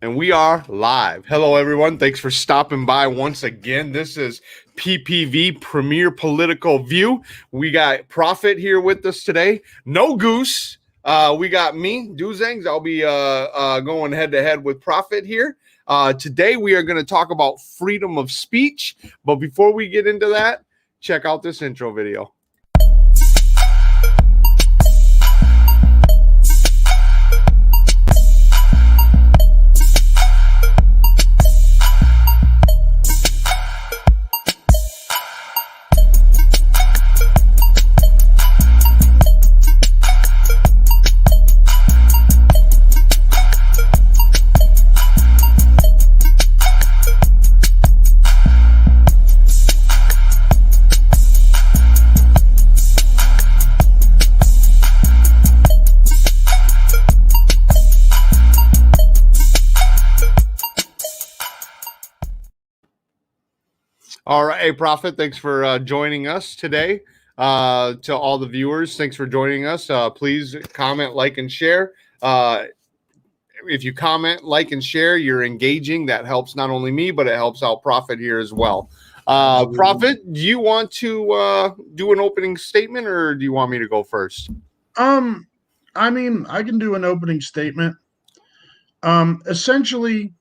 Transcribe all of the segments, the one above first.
And we are live. Hello, everyone. Thanks for stopping by once again. This is PPV Premier Political View. We got Prohfit here with us today. No Goose. We got me, Dozangs. I'll be going head to head with Prohfit here. Today, we are going to talk about freedom of speech. But before we get into that, check out this intro video. All right, hey, Prohfit, thanks for joining us today. To all the viewers, thanks for joining us. Please comment, like, and share. If you comment, like, and share, you're engaging. That helps not only me, but it helps out Prohfit here as well. Prohfit, do you want to do an opening statement, or do you want me to go first? I mean, I can do an opening statement. Essentially,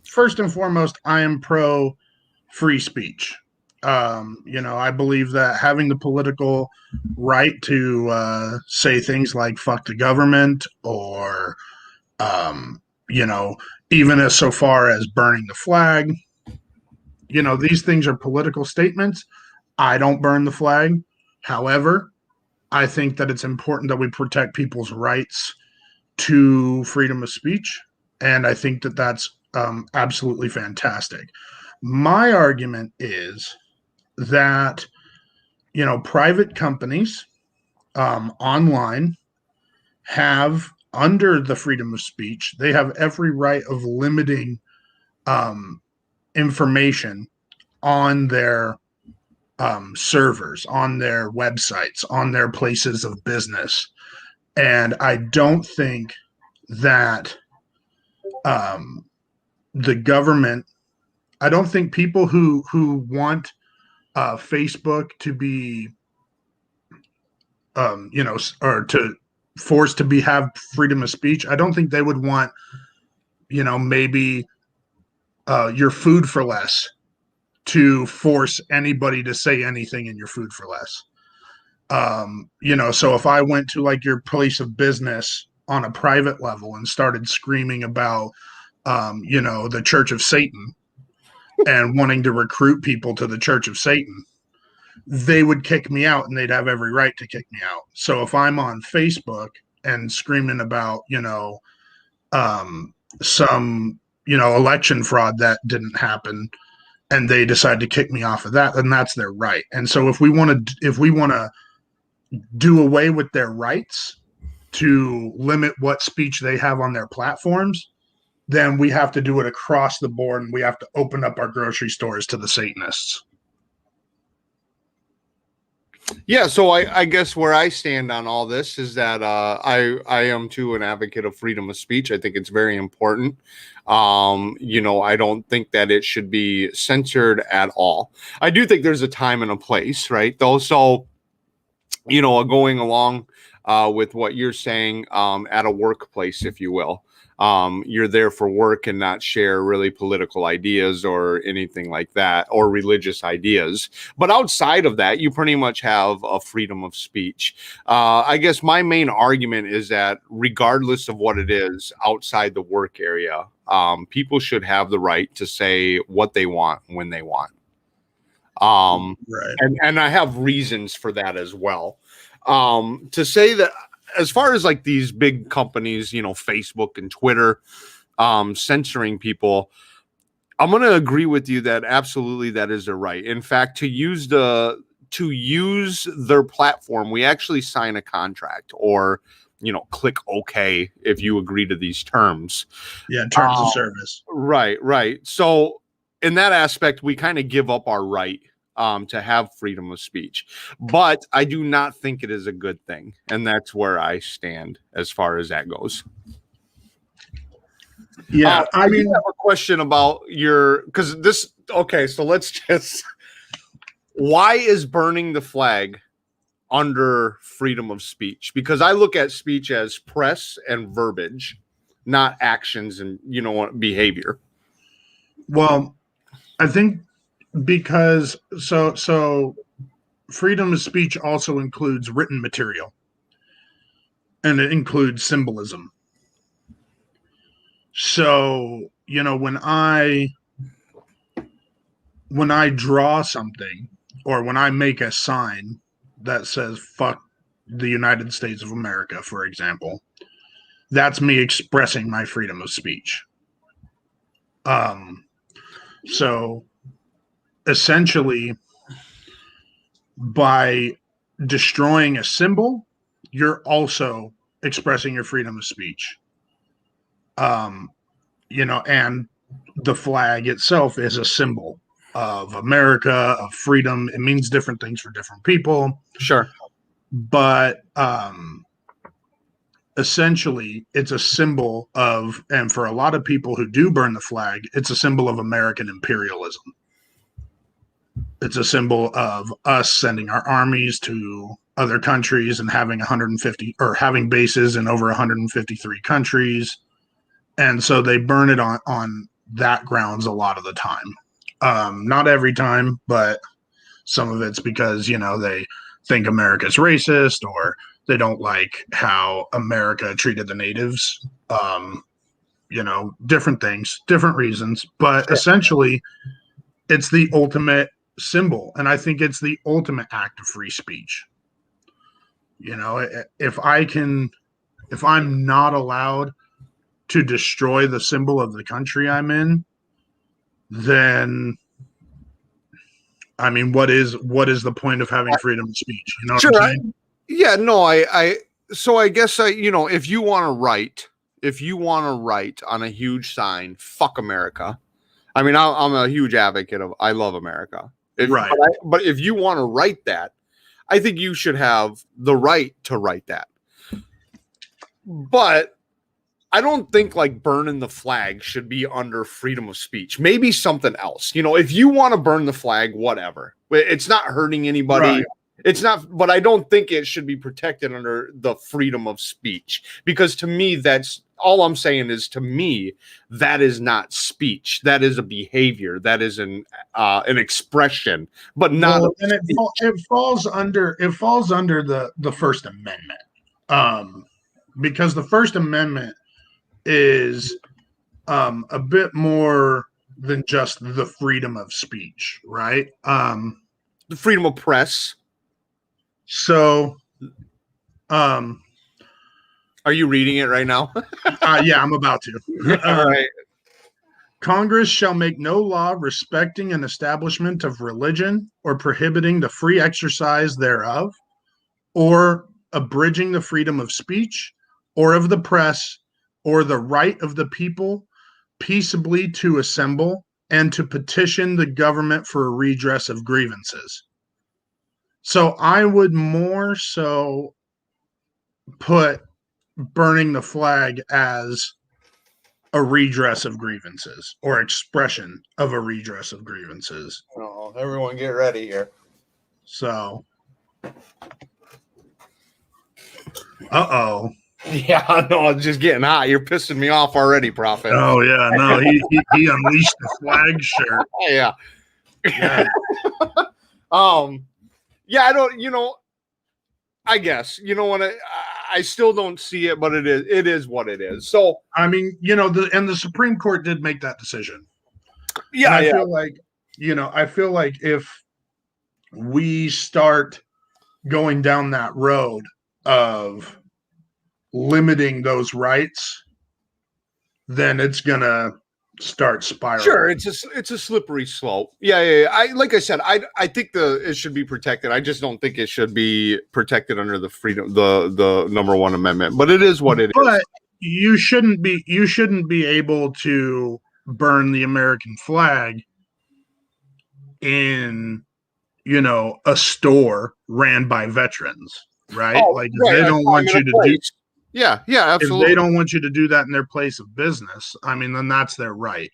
first and foremost, I am pro free speech. I believe that having the political right to say things like fuck the government or, even as so far as burning the flag, these things are political statements. I don't burn the flag. However, I think that it's important that we protect people's rights to freedom of speech. And I think that that's absolutely fantastic. My argument is that, private companies online have, under the freedom of speech, they have every right of limiting information on their servers, on their websites, on their places of business. And I don't think that the government, I don't think people who want Facebook to be, or to forced to have freedom of speech, I don't think they would want, maybe your food for less to force anybody to say anything in your food for less. So if I went to like your place of business on a private level and started screaming about, the Church of Satan and wanting to recruit people to the Church of Satan, they would kick me out, and they'd have every right to kick me out. So if I'm on Facebook and screaming about, some, election fraud that didn't happen, and they decide to kick me off of that, then that's their right. And so if we want to do away with their rights to limit what speech they have on their platforms, then we have to do it across the board, and we have to open up our grocery stores to the Satanists. Yeah, so I guess where I stand on all this is that I am too an advocate of freedom of speech. I think it's very important. I don't think that it should be censored at all. I do think there's a time and a place, right? Though, so going along with what you're saying, at a workplace, if you will. You're there for work and not share really political ideas or anything like that, or religious ideas. But outside of that, you pretty much have a freedom of speech. I guess my main argument is that regardless of what it is outside the work area, people should have the right to say what they want when they want. Right. And I have reasons for that as well. To say that, as far as like these big companies, Facebook and Twitter, censoring people, I'm going to agree with you that absolutely that is their right. In fact, to use their platform, we actually sign a contract, or click OK if you agree to these terms. Yeah, terms of service. Right. So in that aspect, we kind of give up our right to have freedom of speech. But I do not think it is a good thing. And that's where I stand as far as that goes. Yeah, I do have a question about because this. Okay, so let's just. Why is burning the flag under freedom of speech? Because I look at speech as press and verbiage, not actions and behavior. well, I think because so freedom of speech also includes written material, and it includes symbolism. So, when I draw something or when I make a sign that says fuck the United States of America, for example, that's me expressing my freedom of speech. So essentially, by destroying a symbol, you're also expressing your freedom of speech. And the flag itself is a symbol of America, of freedom. It means different things for different people. Sure. But essentially, it's a symbol of, and for a lot of people who do burn the flag, it's a symbol of American imperialism. It's a symbol of us sending our armies to other countries and having 150 or having bases in over 153 countries. And so they burn it on that grounds a lot of the time. Not every time, but some of it's because, they think America's racist or they don't like how America treated the natives. Different things, different reasons. But essentially, it's the ultimate symbol. And I think it's the ultimate act of free speech. If I'm not allowed to destroy the symbol of the country I'm in, then what is the point of having freedom of speech? You know what I'm saying? Yeah, no, so I guess if you want to write on a huge sign, fuck America. I mean, I'm a huge advocate of I love America. Right. But if you want to write that, I think you should have the right to write that. But I don't think like burning the flag should be under freedom of speech. Maybe something else. If you want to burn the flag, whatever. It's not hurting anybody. Right. It's not, but I don't think it should be protected under the freedom of speech, because to me, that's all I'm saying is, to me, that is not speech. That is a behavior. That is an expression, but not. Well, and it falls under the First Amendment, because the First Amendment is a bit more than just the freedom of speech, right? The freedom of press. So, are you reading it right now? Yeah, I'm about to. All right. Congress shall make no law respecting an establishment of religion or prohibiting the free exercise thereof, or abridging the freedom of speech or of the press, or the right of the people peaceably to assemble and to petition the government for a redress of grievances. So I would more so put burning the flag as a redress of grievances, or expression of a redress of grievances. Oh, everyone get ready here. So, uh-oh. Yeah, no, it's just getting hot. You're pissing me off already, Prohfit. Oh yeah, no, he unleashed the flag shirt. Yeah. Yeah. Yeah, I don't, I guess, what, I still don't see it, but it is what it is. So, I mean, the Supreme Court did make that decision. Yeah. And I feel like if we start going down that road of limiting those rights, then it's gonna start spiraling. Sure, it's a slippery slope. Yeah. Like I said, I think it should be protected. I just don't think it should be protected under the freedom, the number one amendment. But it is what it is. But you shouldn't be able to burn the American flag in a store ran by veterans, right? Right. They don't want you to do. Yeah, yeah, If they absolutely. don't want you to do that in their place of business, I mean, then that's their right.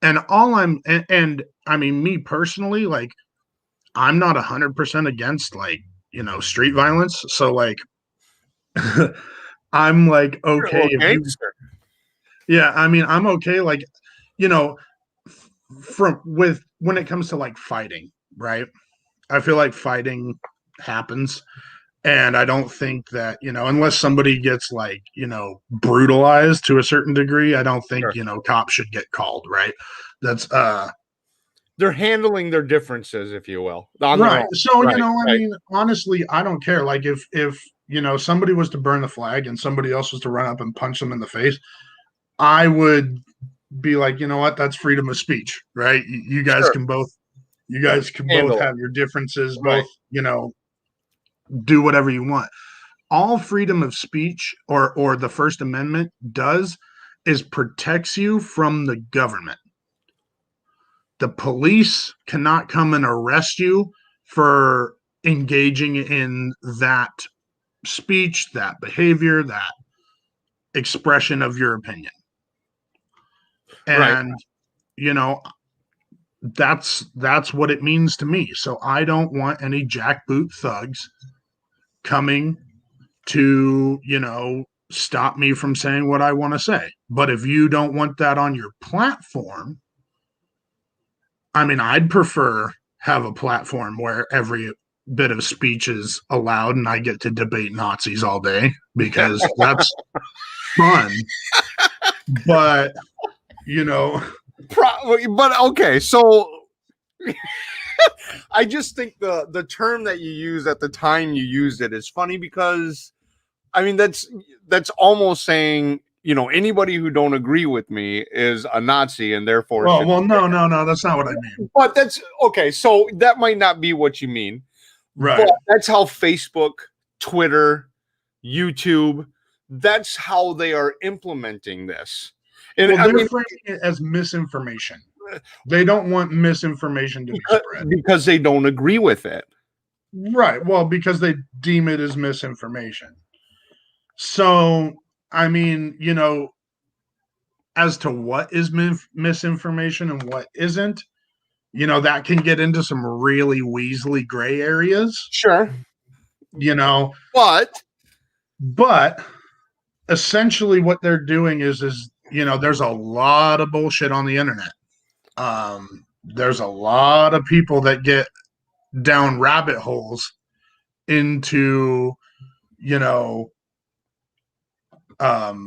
And all I'm and I mean, me personally, like, I'm not 100% against, like, street violence. So like, I'm like, You're a okay, little if you, gangster. yeah, I mean, I'm okay, like, you know, from with when it comes to like fighting, right? I feel like fighting happens. And I don't think that, unless somebody gets like, brutalized to a certain degree, I don't think, Sure. cops should get called, right? That's They're handling their differences, if you will, on their right. own. So, Right, I right. mean, honestly, I don't care. Like if, somebody was to burn the flag and somebody else was to run up and punch them in the face, I would be like, you know what, that's freedom of speech, right? You guys Sure. can both you guys can both Handle it. have your differences, Right. both, do whatever you want. All freedom of speech or the First Amendment does is protects you from the government. The police cannot come and arrest you for engaging in that speech, that behavior, that expression of your opinion. Right. And you know, that's what it means to me. So I don't want any jackboot thugs coming to, stop me from saying what I want to say. But if you don't want that on your platform, I mean, I'd prefer have a platform where every bit of speech is allowed and I get to debate Nazis all day because that's fun. But, you know, But okay, so I just think the term that you use at the time you used it is funny because I mean that's almost saying anybody who don't agree with me is a Nazi and therefore well, should. well, no, that's not what I mean. But that's okay. So that might not be what you mean, but Right. that's how Facebook, Twitter, YouTube, that's how they are implementing this. And Well, I they're mean, framing it as misinformation. They don't want misinformation to be because, spread. because they don't agree with it. Right. Well, because they deem it as misinformation. So, I mean, as to what is misinformation and what isn't, that can get into some really weaselly gray areas, Sure. you know, But but essentially what they're doing is, there's a lot of bullshit on the internet. There's a lot of people that get down rabbit holes into, you know,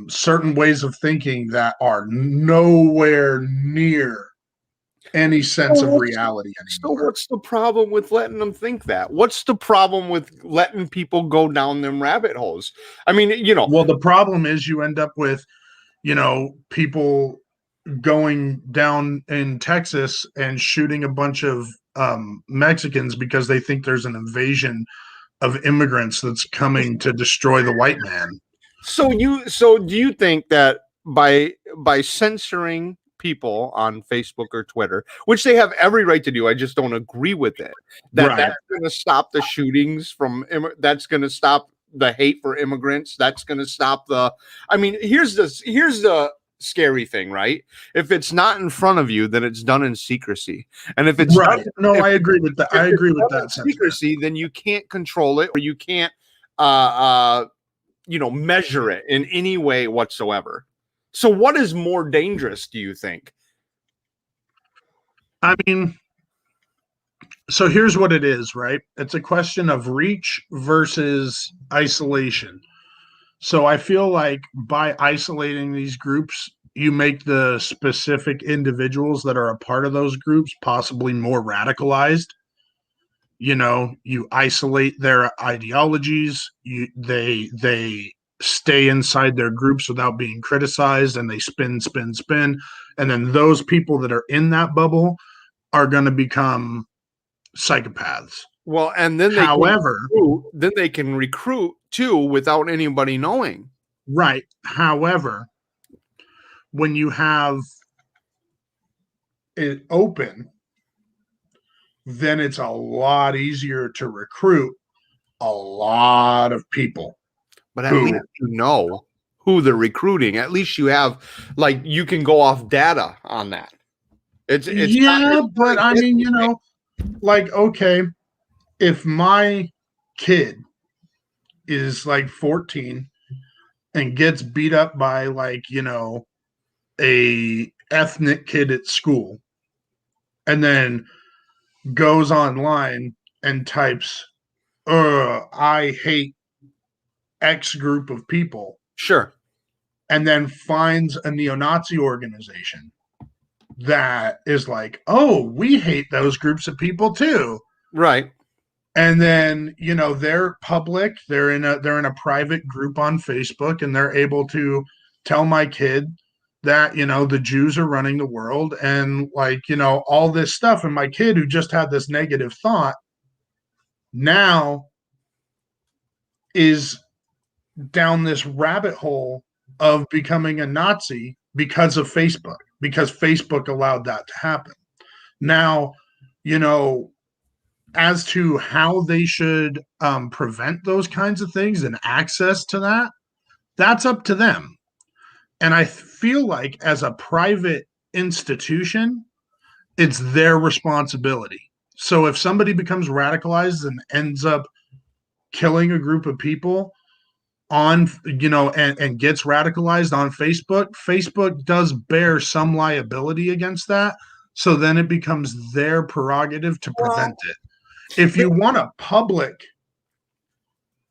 certain ways of thinking that are nowhere near any sense of reality so anymore. what's the problem with letting them think that? What's the problem with letting people go down them rabbit holes? I mean, Well, the problem is you end up with, people going down in Texas and shooting a bunch of Mexicans because they think there's an invasion of immigrants that's coming to destroy the white man. so do you think that by censoring people on Facebook or Twitter, which they have every right to do, I just don't agree with it, Right. that's going to stop the shootings that's going to stop the hate for immigrants, that's going to stop the I mean, here's the scary thing, right? If it's not in front of you, then it's done in secrecy. And Right. No, I agree with that. if I it's agree with done in that sentiment. secrecy, then you can't control it or you can't uh uh measure it in any way whatsoever. So what is more dangerous, do you think? I mean, so here's what it is, right? It's a question of reach versus isolation. So I feel like by isolating these groups, you make the specific individuals that are a part of those groups possibly more radicalized. You isolate their ideologies, they stay inside their groups without being criticized, and they spin, and then those people that are in that bubble are going to become psychopaths. Well, and then However, then they can recruit too without anybody knowing. right. However, when you have it open, then it's a lot easier to recruit a lot of people. But at least you know who they're recruiting. At least you have, like, you can go off data on that. It's but I mean, you know, like, okay, if my kid is like 14 and gets beat up by, like, you know, a ethnic kid at school, and then goes online and types, I hate X group of people. Sure. And then finds a neo-Nazi organization that is like, oh, we hate those groups of people too. Right. And then, you know, they're public, they're in a private group on Facebook, and they're able to tell my kid that, you know, the Jews are running the world, and, like, you know, all this stuff. And my kid, who just had this negative thought, now is down this rabbit hole of becoming a Nazi because of Facebook, because Facebook allowed that to happen. Now, you know, as to how they should prevent those kinds of things and access to that, that's up to them. And I feel like, as a private institution, it's their responsibility. So if somebody becomes radicalized and ends up killing a group of people on, you know, and gets radicalized on Facebook does bear some liability against that. So then it becomes their prerogative to prevent it. If you want a public,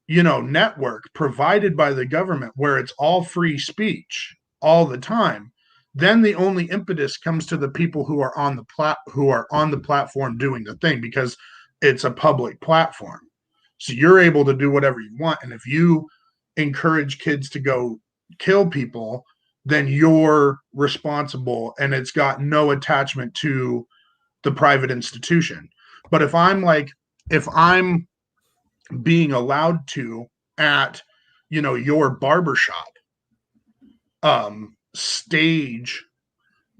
you know, network provided by the government where it's all free speech all the time, then the only impetus comes to the people who are on the platform doing the thing, because it's a public platform. So you're able to do whatever you want. And if you encourage kids to go kill people, then you're responsible, and it's got no attachment to the private institution. But if I'm being allowed to, at, you know, your barbershop, stage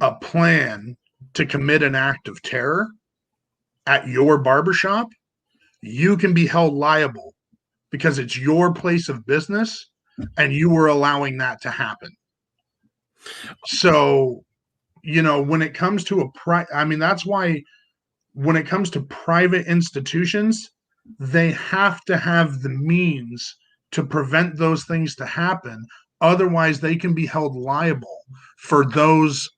a plan to commit an act of terror at your barbershop, you can be held liable because it's your place of business and you were allowing that to happen. So, you know, when it comes to that's why when it comes to private institutions, they have to have the means to prevent those things to happen. Otherwise, they can be held liable for those,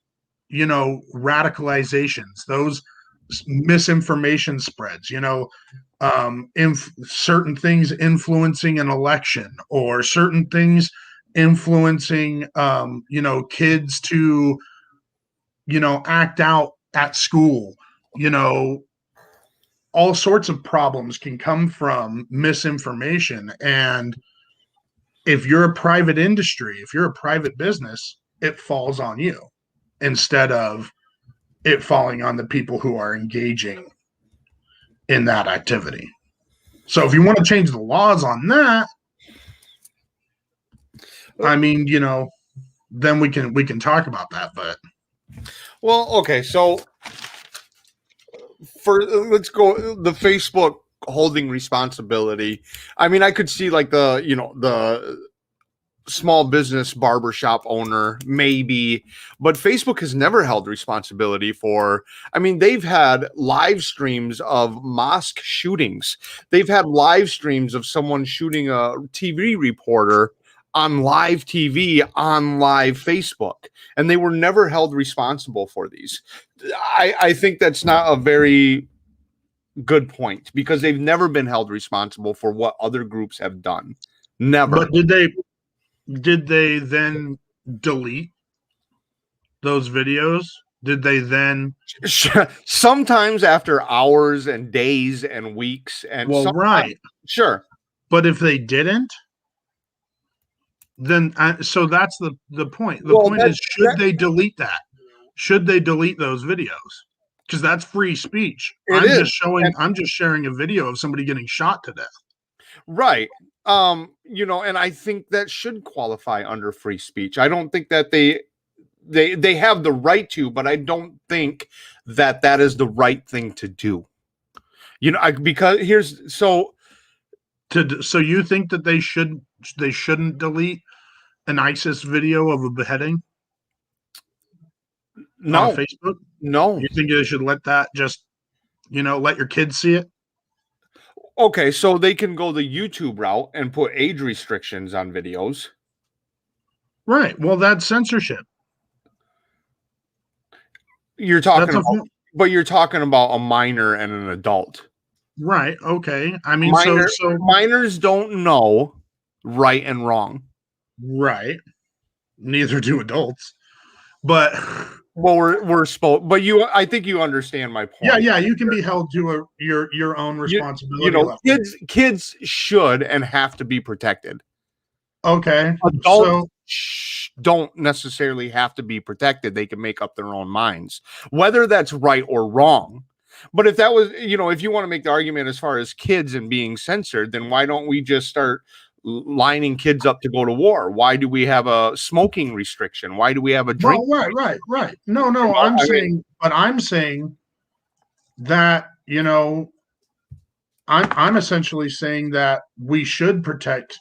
you know, radicalizations, those misinformation spreads, you know, certain things influencing an election, or certain things influencing, you know, kids to, you know, act out at school. You know, all sorts of problems can come from misinformation. And if you're a private industry, if you're a private business, it falls on you instead of it falling on the people who are engaging in that activity. So if you want to change the laws on that, I mean, you know, then we can talk about that. But well, okay, so let's go the Facebook holding responsibility. I mean, I could see, like, the small business barbershop owner, maybe, but Facebook has never held responsibility for, I mean, they've had live streams of mosque shootings. They've had live streams of someone shooting a TV reporter on live TV, on live Facebook, and they were never held responsible for these. I think that's not a very good point, because they've never been held responsible for what other groups have done. Never. But did they then delete those videos? Did they then? Sometimes after hours and days and weeks, and well, right, sure. But if they didn't, then so that's the point. The point is, should they delete that? Should they delete those videos? Because that's free speech. I'm just sharing a video of somebody getting shot to death. Right. You know, and I think that should qualify under free speech. I don't think that they have the right to, but I don't think that is the right thing to do. You know, because so you think that they should they shouldn't delete an ISIS video of a beheading on No, Facebook? no. You think they should let that just, let your kids see it? Okay, so they can go the YouTube route and put age restrictions on videos. Right. Well, that's censorship. You're talking That's about, but you're talking about a minor and an adult. right. Okay. I mean, so minors don't know right and wrong. Right. Neither do adults. But well, we're supposed, but I think you understand my point. Yeah, you can be held to your own responsibility. Kids should and have to be protected. Okay. Adults don't necessarily have to be protected. They can make up their own minds, whether that's right or wrong. But if that was, if you want to make the argument as far as kids and being censored, then why don't we just start lining kids up to go to war? Why do we have a smoking restriction? Why do we have a drink? Well, right. No, I'm saying that, I'm essentially saying that we should protect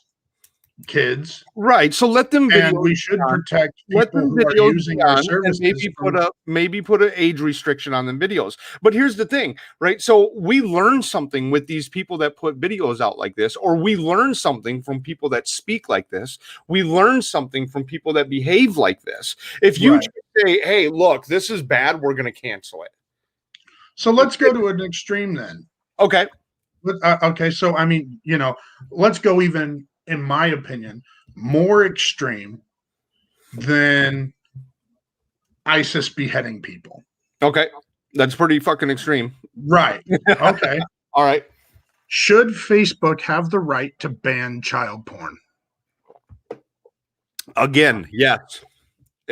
kids, right? So let them, and we should protect people who are using our services. And maybe put an age restriction on them videos. But here's the thing, right? So we learn something with these people that put videos out like this, or we learn something from people that speak like this. We learn something from people that behave like this. If you say, "Hey, look, this is bad," we're going to cancel it. So let's go to an extreme then. Okay. Okay. So I mean, let's go even, in my opinion, more extreme than ISIS beheading people. Okay. That's pretty fucking extreme. Right. Okay. All right. Should Facebook have the right to ban child porn? Again, yes.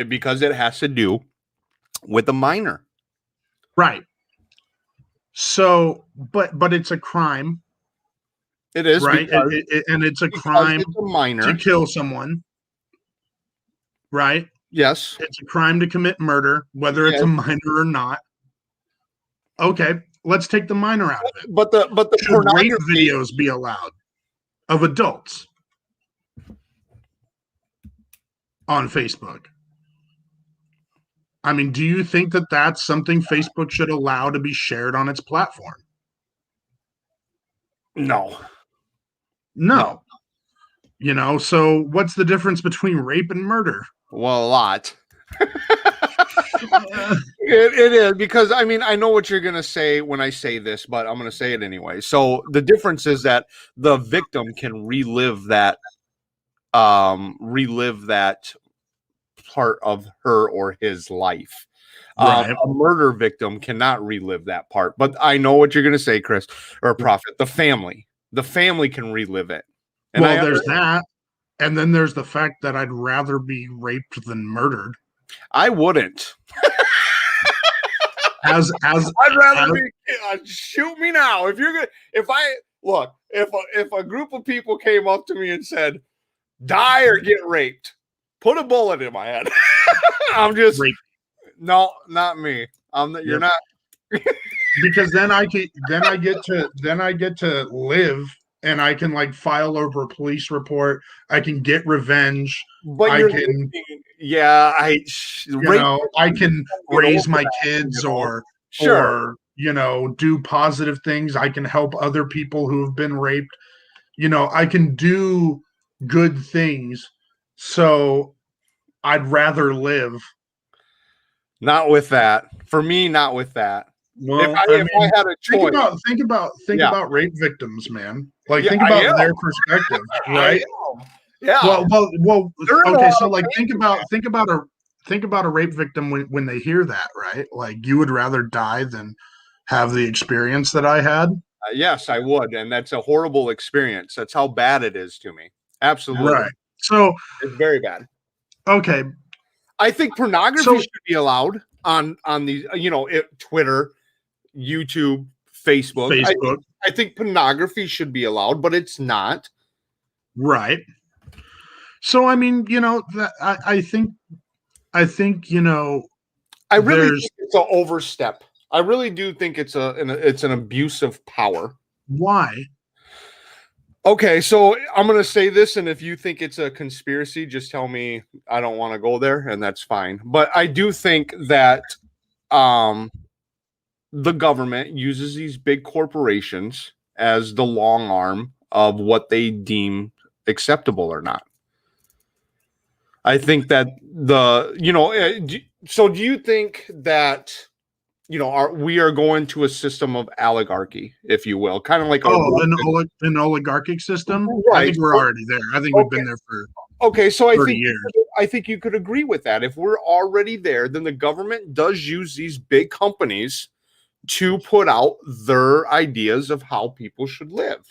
Because it has to do with a minor. Right. So, but it's a crime. It is, right, and it's a crime to kill someone, right? Yes, it's a crime to commit murder, whether it's a minor or not. Okay, let's take the minor out of it. But the should rape videos be allowed of adults on Facebook? I mean, do you think that that's something Facebook should allow to be shared on its platform? No. So what's the difference between rape and murder? Well, a lot. It is, because I mean, I know what you're going to say when I say this, but I'm going to say it anyway. So the difference is that the victim can relive that part of her or his life. Right. A murder victim cannot relive that part. But I know what you're going to say, Chris, or Prohfit. The family can relive it. And there's that. And then there's the fact that I'd rather be raped than murdered. I wouldn't. I'd rather be, shoot me now. If a group of people came up to me and said, die or get raped, put a bullet in my head. I'm just raped. No, not me. You're not. Because then I get to live, and I can file over a police report. I can get revenge. But I can raise my kids or do positive things. I can help other people who have been raped. I can do good things. So I'd rather live. Not with that. For me, not with that. Well, if I had a choice, think about rape victims, man. Think about their perspective, right? Yeah. Well. Okay, so think about a rape victim when they hear that, right? You would rather die than have the experience that I had. Yes, I would, and that's a horrible experience. That's how bad it is to me. Absolutely. Right. So it's very bad. Okay. I think pornography should be allowed on these, Twitter, YouTube, Facebook. I think pornography should be allowed, but it's not. Right. So I mean, I think I really think it's an overstep. I really do think it's an abuse of power. Why? Okay, so I'm going to say this, and if you think it's a conspiracy, just tell me I don't want to go there, and that's fine. But I do think that um, the government uses these big corporations as the long arm of what they deem acceptable or not. I think that so do you think that we are going to a system of oligarchy, if you will, kind of like a An oligarchic system? I right? think we're already there. I think we've Okay, been there for okay. So 30 years. I think you could agree with that. If we're already there, then the government does use these big companies to put out their ideas of how people should live.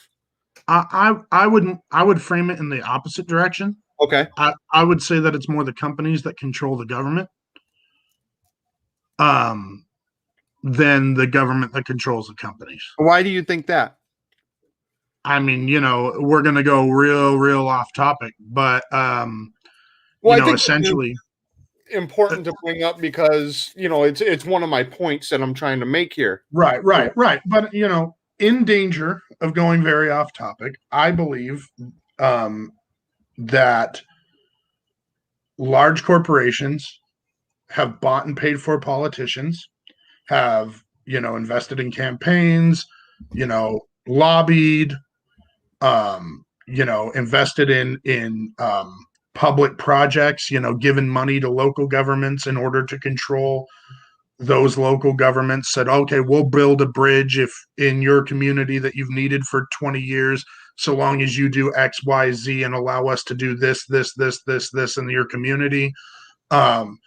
I would frame it in the opposite direction. Okay. I would say that it's more the companies that control the government um, than the government that controls the companies. Why do you think that? I mean, we're going to go real off topic, but Well, I think essentially, important to bring up because it's one of my points that I'm trying to make here. Right. But in danger of going very off topic, I believe that large corporations have bought and paid for politicians, have invested in campaigns, lobbied, invested in public projects, given money to local governments in order to control those local governments. Said, okay, we'll build a bridge if in your community that you've needed for 20 years, so long as you do X, Y, Z and allow us to do this in your community. And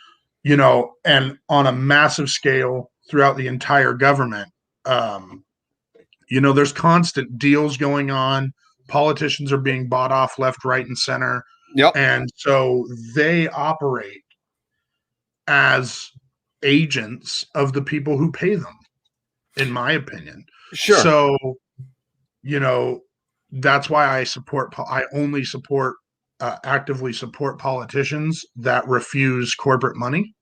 on a massive scale throughout the entire government. There's constant deals going on. Politicians are being bought off left, right, and center. Yep. And so they operate as agents of the people who pay them, in my opinion. Sure. So, that's why I only actively support politicians that refuse corporate money.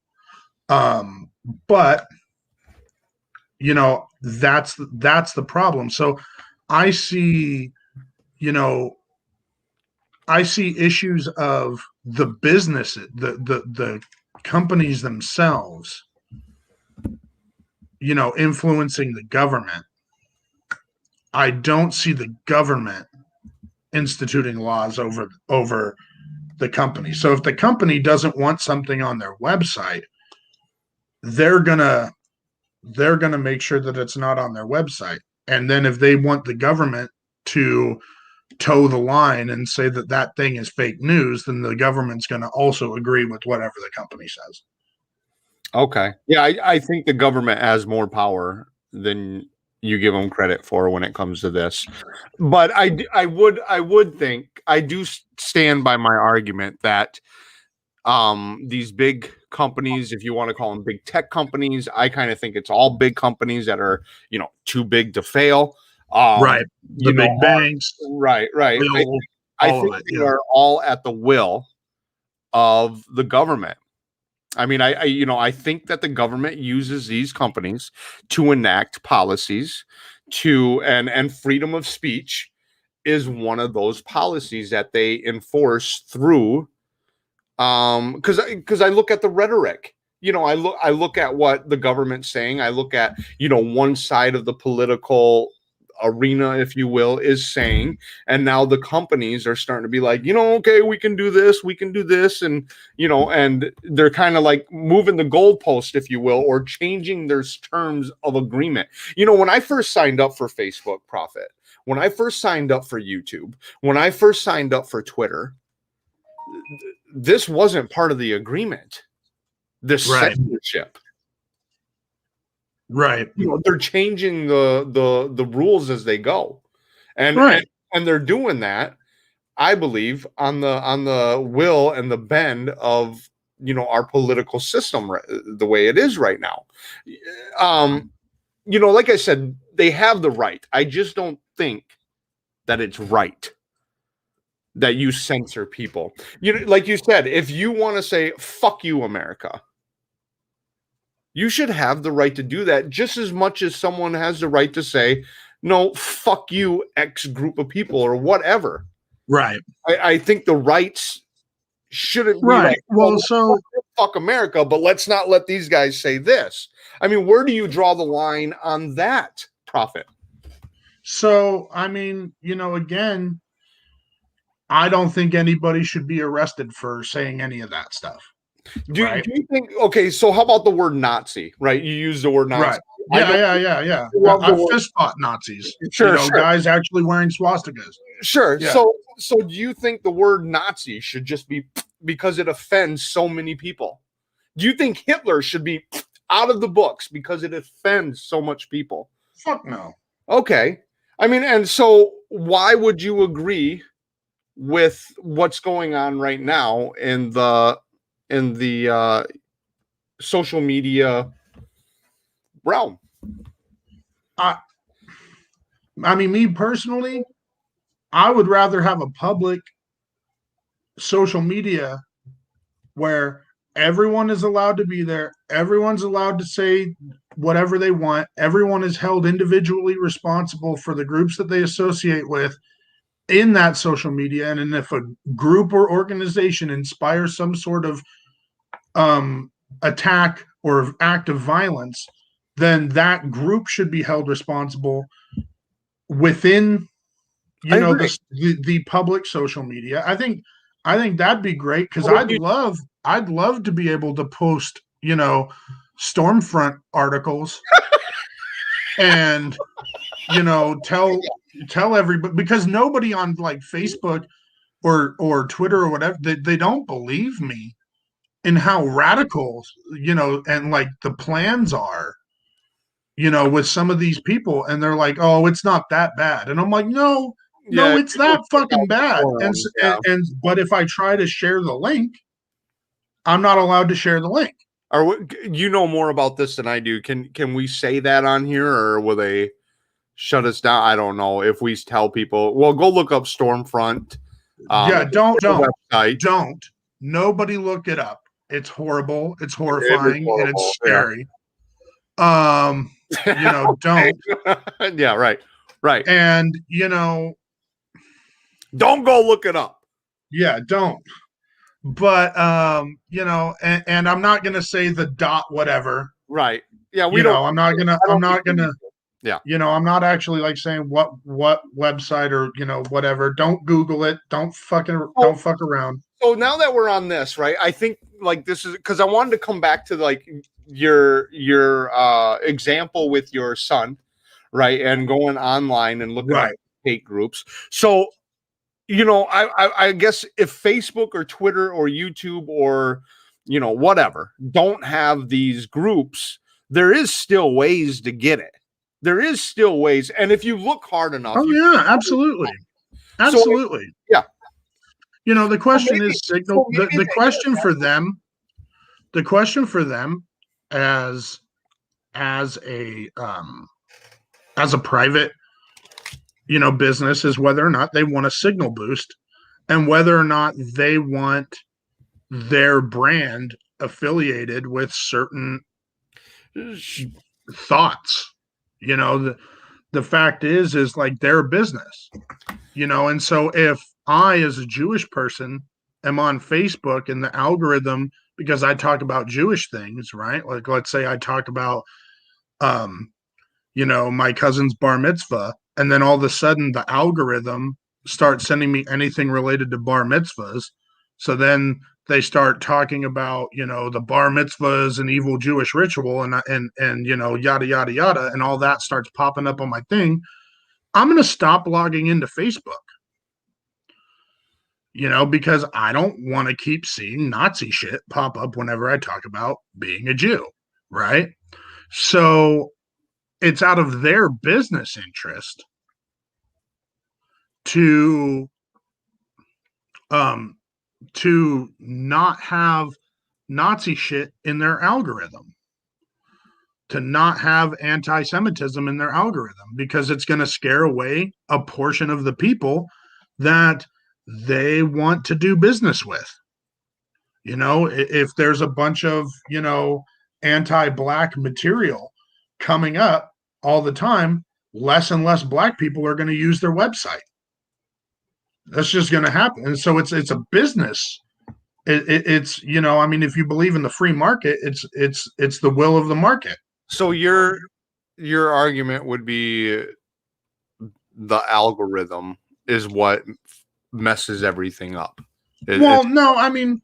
But that's the problem. So I see issues of the business, the companies themselves, influencing the government. I don't see the government instituting laws over the company. So if the company doesn't want something on their website, they're gonna make sure that it's not on their website. And then if they want the government to toe the line and say that that thing is fake news, then the government's going to also agree with whatever the company says. Okay. Yeah, I think the government has more power than you give them credit for when it comes to this. But I would think I do stand by my argument that these big companies, if you want to call them big tech companies, I kind of think it's all big companies that are too big to fail. Right. The big banks. Right. I think they are all at the will of the government. I mean, I think that the government uses these companies to enact policies and freedom of speech is one of those policies that they enforce through. Because I look at the rhetoric. I look at what the government's saying. I look at one side of the political arena, if you will, is saying, and now the companies are starting to be like, okay, we can do this, and and they're kind of like moving the goalpost, if you will, or changing their terms of agreement. When I first signed up for Facebook, Prohfit, when I first signed up for YouTube, when I first signed up for Twitter, this wasn't part of the agreement. This censorship. Right. They're changing the rules as they go. And they're doing that, I believe, on the will and the bend of our political system the way it is right now. Like I said, they have the right. I just don't think that it's right that you censor people. Like you said, if you want to say fuck you, America, you should have the right to do that just as much as someone has the right to say, no, fuck you, X group of people or whatever. Right. I think the rights shouldn't be Right. like, Well, so fuck America, but let's not let these guys say this. I mean, where do you draw the line on that, Prohfit? I mean, again, I don't think anybody should be arrested for saying any of that stuff. Do you think, okay, so how about the word Nazi, right? You use the word Nazi. Right. Yeah. I fist fought Nazis. Sure. Guys actually wearing swastikas. Sure. Yeah. So do you think the word Nazi should just be because it offends so many people? Do you think Hitler should be out of the books because it offends so much people? Fuck no. Okay. I mean, and so why would you agree with what's going on right now in the social media realm? I mean, me personally, I would rather have a public social media where everyone is allowed to be there. Everyone's allowed to say whatever they want. Everyone is held individually responsible for the groups that they associate with in that social media. And if a group or organization inspires some sort of attack or act of violence, then that group should be held responsible within the public social media. I think that'd be great because I'd love to be able to post Stormfront articles and tell everybody, because nobody on like Facebook or Twitter or whatever, they don't believe me in how radical and like the plans are with some of these people, and they're like, oh, it's not that bad, and I'm like, no, it's that fucking bad. And but if I try to share the link, I'm not allowed to share the link. You know more about this than I do. Can we say that on here, or will they shut us down? I don't know. If we tell people, well, go look up Stormfront. Don't. Nobody look it up. It's horrible. It's horrifying, and it's scary. Yeah. Don't. Yeah, right. And don't go look it up. Yeah, don't. But and I'm not gonna say the dot whatever. Right. Yeah, we don't. I'm not gonna. Yeah. I'm not actually like saying what website or whatever. Don't Google it. Don't fuck around. So now that we're on this, right? I think like this is because I wanted to come back to like your example with your son, right? And going online and looking at hate groups. So I guess if Facebook or Twitter or YouTube or whatever don't have these groups, there is still ways to get it. There is still ways, and if you look hard enough, absolutely. So, yeah. The question is signal. The question for them, as a private business is whether or not they want a signal boost, and whether or not they want their brand affiliated with certain thoughts. The fact is like their business, and so if I, as a Jewish person, am on Facebook and the algorithm, because I talk about Jewish things, right? Like, let's say I talk about, my cousin's bar mitzvah, and then all of a sudden the algorithm starts sending me anything related to bar mitzvahs. So then they start talking about, the bar mitzvah is an evil Jewish ritual and yada, yada, yada. And all that starts popping up on my thing. I'm going to stop logging into Facebook, because I don't want to keep seeing Nazi shit pop up whenever I talk about being a Jew. Right. So it's out of their business interest to not have Nazi shit in their algorithm, to not have anti-Semitism in their algorithm, because it's going to scare away a portion of the people that they want to do business with. If there's a bunch of, anti-black material coming up all the time, less and less black people are going to use their website. That's just going to happen. And so it's a business. It's, you know, I mean, if you believe in the free market, it's the will of the market. So your argument would be the algorithm is what messes everything up. Well, no, I mean,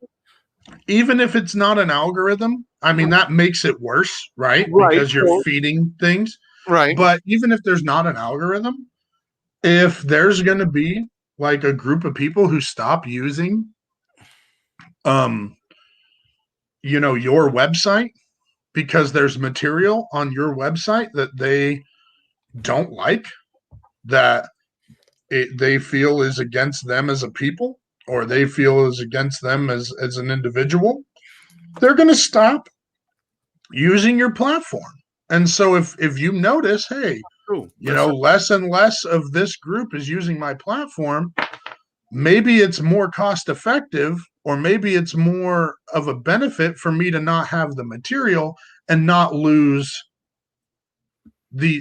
even if it's not an algorithm, I mean, that makes it worse, right? Because you're feeding things. Right. But even if there's not an algorithm, if there's going to be like a group of people who stop using, you know, your website because there's material on your website that they don't like, that they feel is against them as a people, or they feel is against them as an individual, they're going to stop using your platform. And so if you notice, hey, you know, less and less of this group is using my platform, maybe it's more cost effective, or maybe it's more of a benefit for me to not have the material and not lose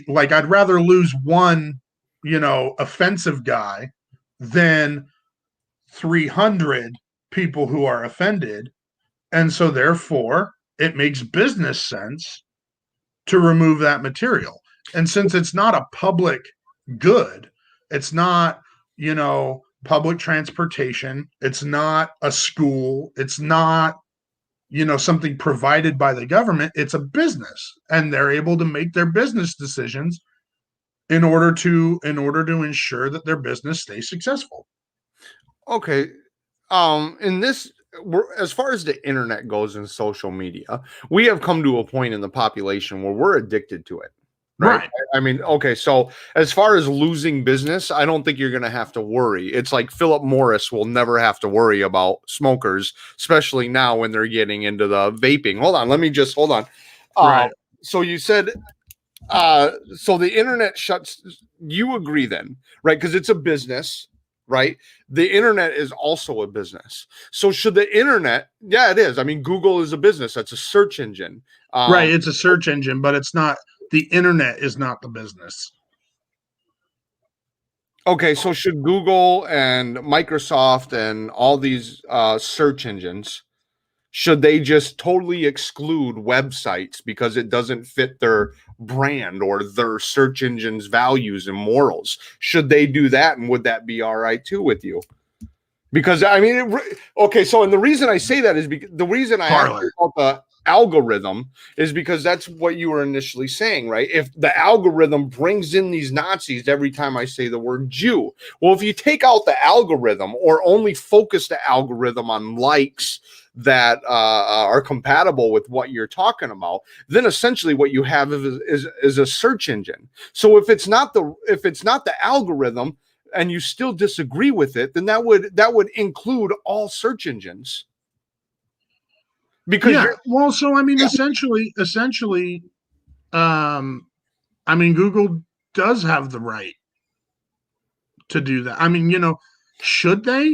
like, I'd rather lose one, you know, offensive guy than 300 people who are offended. And so therefore it makes business sense to remove that material. And since it's not a public good, it's not, you know, public transportation, it's not a school, it's not, you know, something provided by the government, it's a business, and they're able to make their business decisions in order to ensure that their business stays successful. Okay. In this, as far as the internet goes and social media, we have come to a point in the population where we're addicted to it. Right. I mean, okay, so as far as losing business, I don't think you're going to have to worry. It's like Philip Morris will never have to worry about smokers, especially now when they're getting into the vaping. Hold on. Right. So you said, so the internet shuts, you agree then, right? Because it's a business, right? The internet is also a business. So should the internet, yeah, it is. I mean, Google is a business. That's a search engine. Right. It's a search engine, but it's not, the internet is not the business. Okay, so should Google and Microsoft and all these search engines, should they just totally exclude websites because it doesn't fit their brand or their search engine's values and morals? Should they do that, and would that be all right too with you? Because I mean, okay, so and the reason I say that is because the reason I asked about the algorithm is because that's what you were initially saying, right? If the algorithm brings in these Nazis every time I say the word Jew, well, if you take out the algorithm or only focus the algorithm on likes that are compatible with what you're talking about, then essentially what you have is a search engine. So if it's not the algorithm and you still disagree with it, then that would include all search engines. Because well, so I mean, essentially, I mean, Google does have the right to do that. I mean, you know, should they?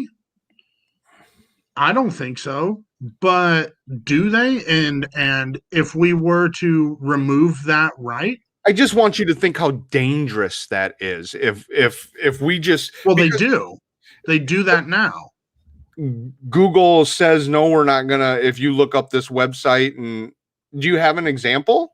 I don't think so, but do they? And if we were to remove that right, I just want you to think how dangerous that is. If we just, well, they do that now. Google says no, we're not gonna. If you look up this website, and do you have an example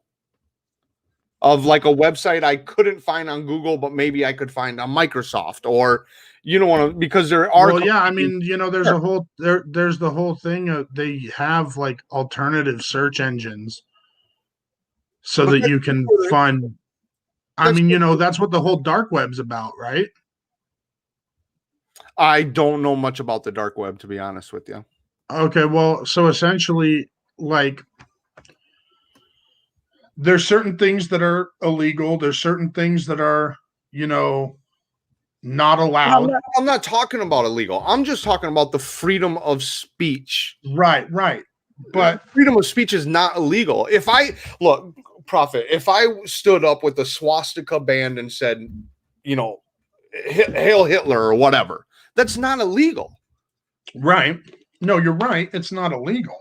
of like a website I couldn't find on Google, but maybe I could find on Microsoft, or you don't want to, because there are. Well, yeah, I mean, you know, there's a whole there's the whole thing of, they have like alternative search engines so that you can find. I mean, you know, that's what the whole dark web's about, right? I don't know much about the dark web, to be honest with you. Okay, well, so essentially, like, there's certain things that are illegal. There's certain things that are, you know, not allowed. I'm not talking about illegal. I'm just talking about the freedom of speech. Right. But freedom of speech is not illegal. If I look, Prohfit, if I stood up with a swastika band and said, you know, Hail Hitler or whatever, that's not illegal. Right. No, you're right. It's not illegal.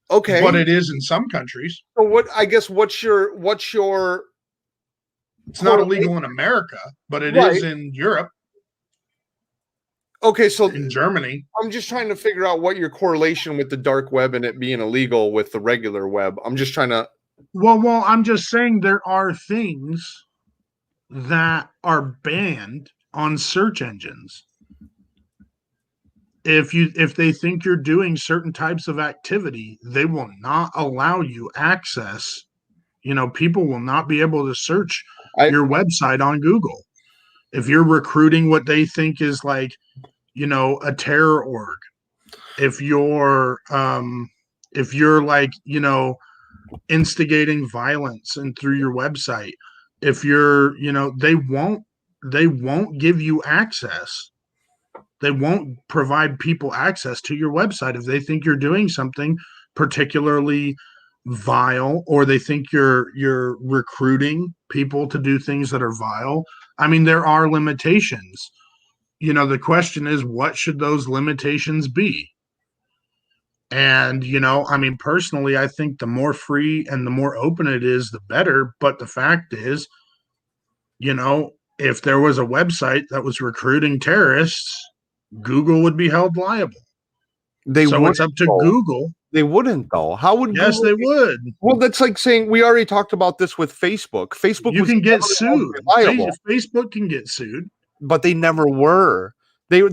Okay. But it is in some countries. So what, I guess, what's your It's not illegal in America, but it is in Europe. Okay, so in Germany. I'm just trying to figure out what your correlation with the dark web and it being illegal with the regular web. I'm just trying to. Well, I'm just saying there are things that are banned on search engines. If they think you're doing certain types of activity, they will not allow you access. People will not be able to search your website on Google. If you're recruiting what they think is like, a terror org, if you're like, instigating violence and through your website, if you're, they won't give you access. They won't provide people access to your website if they think you're doing something particularly vile, or they think you're recruiting people to do things that are vile. I mean, there are limitations. The question is, what should those limitations be? And, I mean, personally, I think the more free and the more open it is, the better. But the fact is, if there was a website that was recruiting terrorists, Google would be held liable. So it's up to Google. They wouldn't, though. How would Yes, Google they would. Well, that's like saying we already talked about this with Facebook. Facebook you can get sued. Facebook can get sued, but they never were. They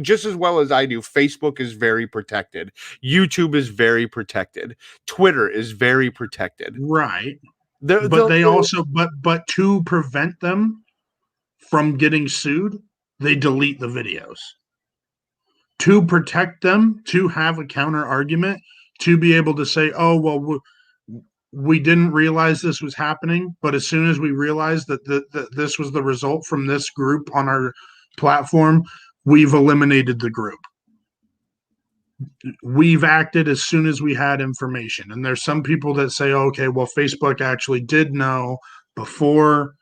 just as well as I do, Facebook is very protected. YouTube is very protected. Twitter is very protected. Right. But they also, but to prevent them from getting sued, they delete the videos. To protect them, to have a counter argument, to be able to say, oh, well, we didn't realize this was happening, but as soon as we realized that this was the result from this group on our platform, we've eliminated the group. We've acted as soon as we had information. And there's some people that say, okay, well, Facebook actually did know before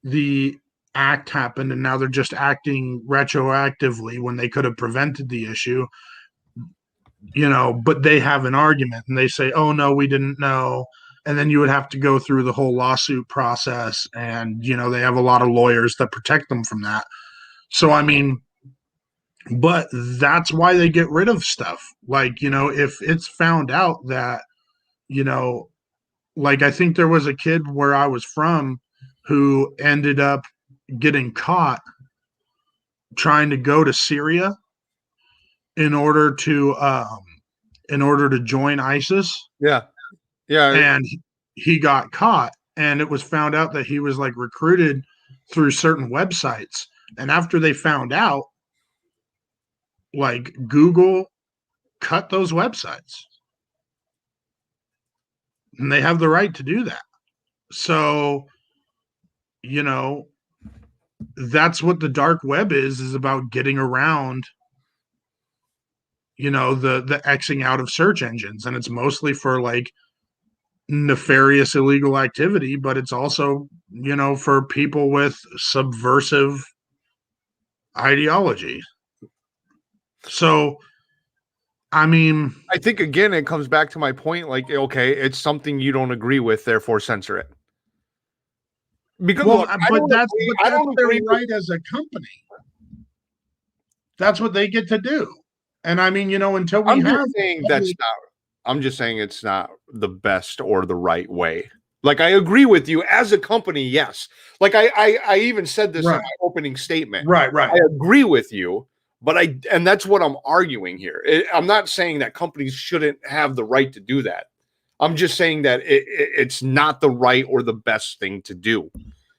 the act happened, and now they're just acting retroactively when they could have prevented the issue. But they have an argument and they say, oh, no, we didn't know. And then you would have to go through the whole lawsuit process. And, they have a lot of lawyers that protect them from that. So, I mean, but that's why they get rid of stuff. Like, if it's found out that, like I think there was a kid where I was from who ended up getting caught trying to go to Syria in order to join ISIS. Yeah. And he got caught, and it was found out that he was like recruited through certain websites. And after they found out, like, Google cut those websites, and they have the right to do that. So, that's what the dark web is about, getting around, the Xing out of search engines. And it's mostly for like nefarious illegal activity, but it's also, for people with subversive ideology. So, I mean, I think, again, it comes back to my point. Like, okay, it's something you don't agree with, therefore censor it. Because, well, look, that's their right as a company. That's what they get to do. And I mean, until we I'm just saying it's not the best or the right way. Like, I agree with you as a company, yes. Like, I even said this in my opening statement. Right. I agree with you, and that's what I'm arguing here. I'm not saying that companies shouldn't have the right to do that. I'm just saying that it's not the right or the best thing to do.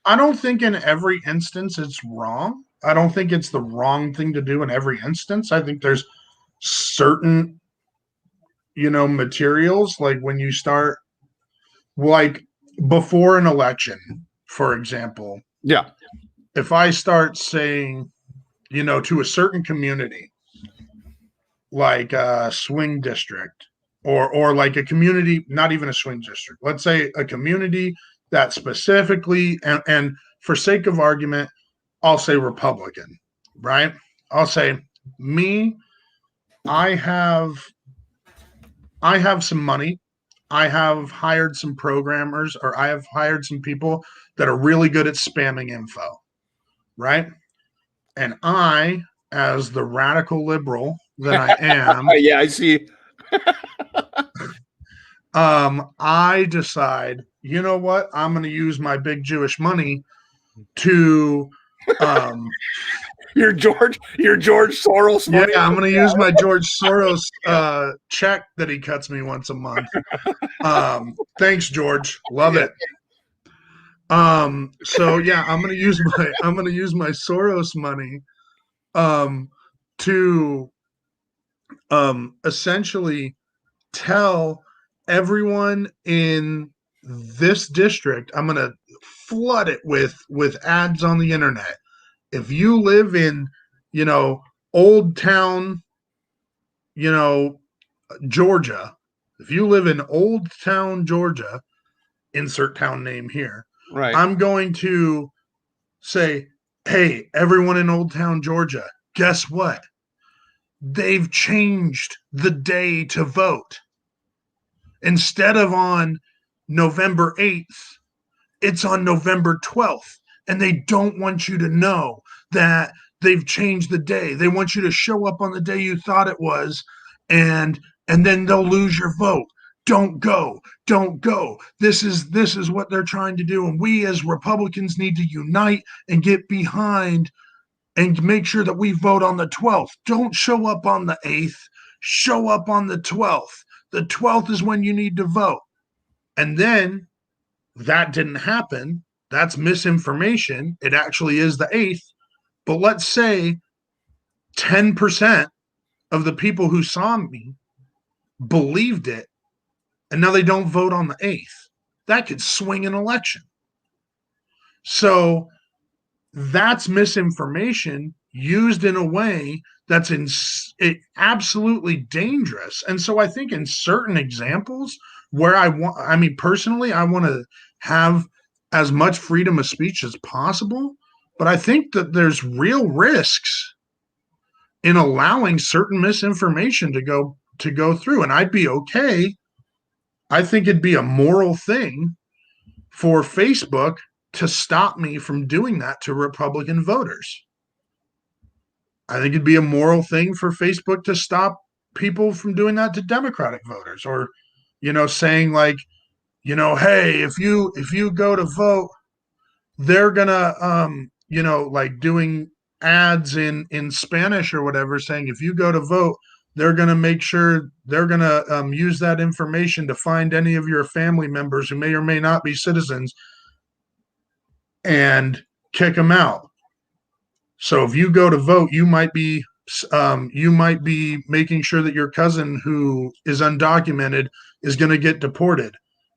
I don't think in every instance it's wrong. I don't think it's the wrong thing to do in every instance. I think there's certain, materials, like when you start, like before an election, for example. Yeah. If I start saying, to a certain community, like a swing district, or like a community, not even a swing district, let's say a community that specifically, and for sake of argument, I'll say Republican, right? I'll say, I have some money. I have hired some programmers, or I have hired some people that are really good at spamming info, right? And I, as the radical liberal that I am, Yeah, I see. I decide, you know what? I'm going to use my big Jewish money to, um, Your George Soros yeah, money. I'm going to use my George Soros check that he cuts me once a month. Thanks, George. Love Yeah. it. So yeah, I'm going to use my Soros money um, to essentially tell everyone in this district, I'm going to flood it with ads on the internet. If you live in, you know, Old Town, you know, Georgia, if you live in Old Town, Georgia, insert town name here, Right. I'm going to say, hey, everyone in Old Town, Georgia, guess what? They've changed the day to vote. Instead of on November 8th, it's on November 12th. And they don't want you to know that they've changed the day. They want you to show up on the day you thought it was, and then they'll lose your vote. Don't go. Don't go. This is what they're trying to do. And we as Republicans need to unite and get behind and make sure that we vote on the 12th. Don't show up on the 8th. Show up on the 12th. The 12th is when you need to vote. And then that didn't happen. That's misinformation. It actually is the 8th. But let's say 10% of the people who saw me believed it, and now they don't vote on the 8th. That could swing an election. So that's misinformation used in a way that's absolutely dangerous. And so I think in certain examples where I mean, personally, I want to have as much freedom of speech as possible, but I think that there's real risks in allowing certain misinformation to go through. And I'd be okay. I think it'd be a moral thing for Facebook to stop me from doing that to Republican voters. I think it'd be a moral thing for Facebook to stop people from doing that to Democratic voters, or, saying like, hey, if you go to vote, they're gonna, like doing ads in Spanish or whatever, saying if you go to vote, they're gonna make sure they're gonna use that information to find any of your family members who may or may not be citizens and kick them out. So if you go to vote, you might be making sure that your cousin who is undocumented is going to get deported,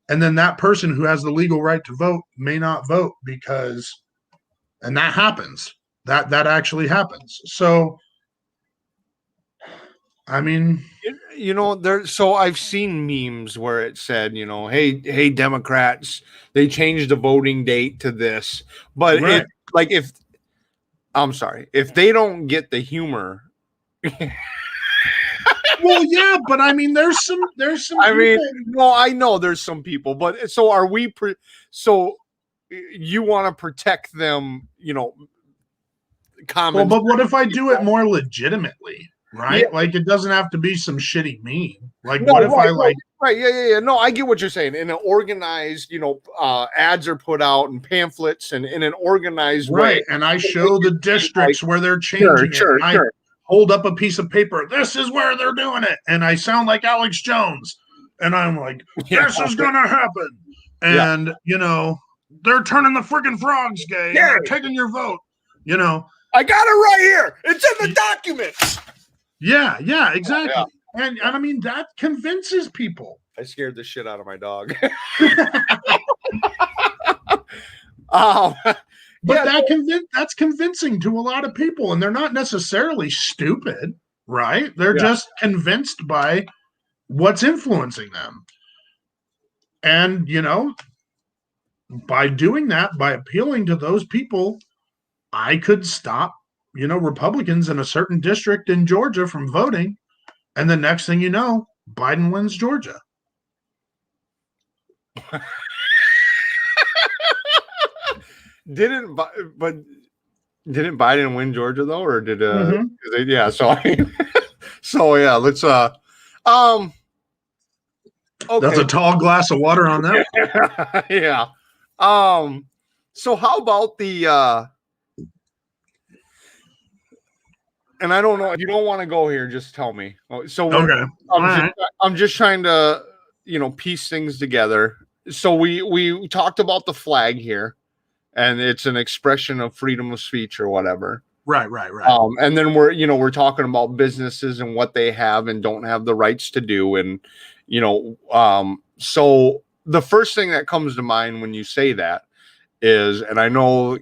and then that person who has the legal right to vote may not vote because, and that happens. That actually happens. So, I mean, There. So I've seen memes where it said, hey, Democrats, they changed the voting date to this, but right. if I'm sorry, if they don't get the humor. Well, yeah, but I mean, there's some. I mean, no, I know there's some people, but so are we? So you want to protect them, Well, but what if I do it more legitimately? Right? Yeah. Like, it doesn't have to be some shitty meme. Like, No, what if right, I like? Right, yeah. No, I get what you're saying. In an organized, ads are put out and pamphlets, and in an organized Right, way. and I show the districts where they're changing it. I hold up a piece of paper. This is where they're doing it, and I sound like Alex Jones, and I'm like, this is gonna happen, and they're turning the freaking frogs gay. And they're taking your vote. I got it right here. It's in the documents. Yeah, exactly. Yeah. And I mean, that convinces people. I scared the shit out of my dog. But that's convincing to a lot of people, and they're not necessarily stupid, right? They're just convinced by what's influencing them. And, by doing that, by appealing to those people, I could stop, Republicans in a certain district in Georgia from voting. And the next thing you know, Biden wins Georgia. Didn't but didn't Biden win Georgia though, or did yeah? So so yeah, let's um okay. That's a tall glass of water on that. Yeah. So how about the and I don't know if you don't want to go here, just tell me. So Okay. I'm just trying to, piece things together. So we talked about the flag here, and it's an expression of freedom of speech or whatever. Right. And then we're talking about businesses and what they have and don't have the rights to do. And, so the first thing that comes to mind when you say that is, and I know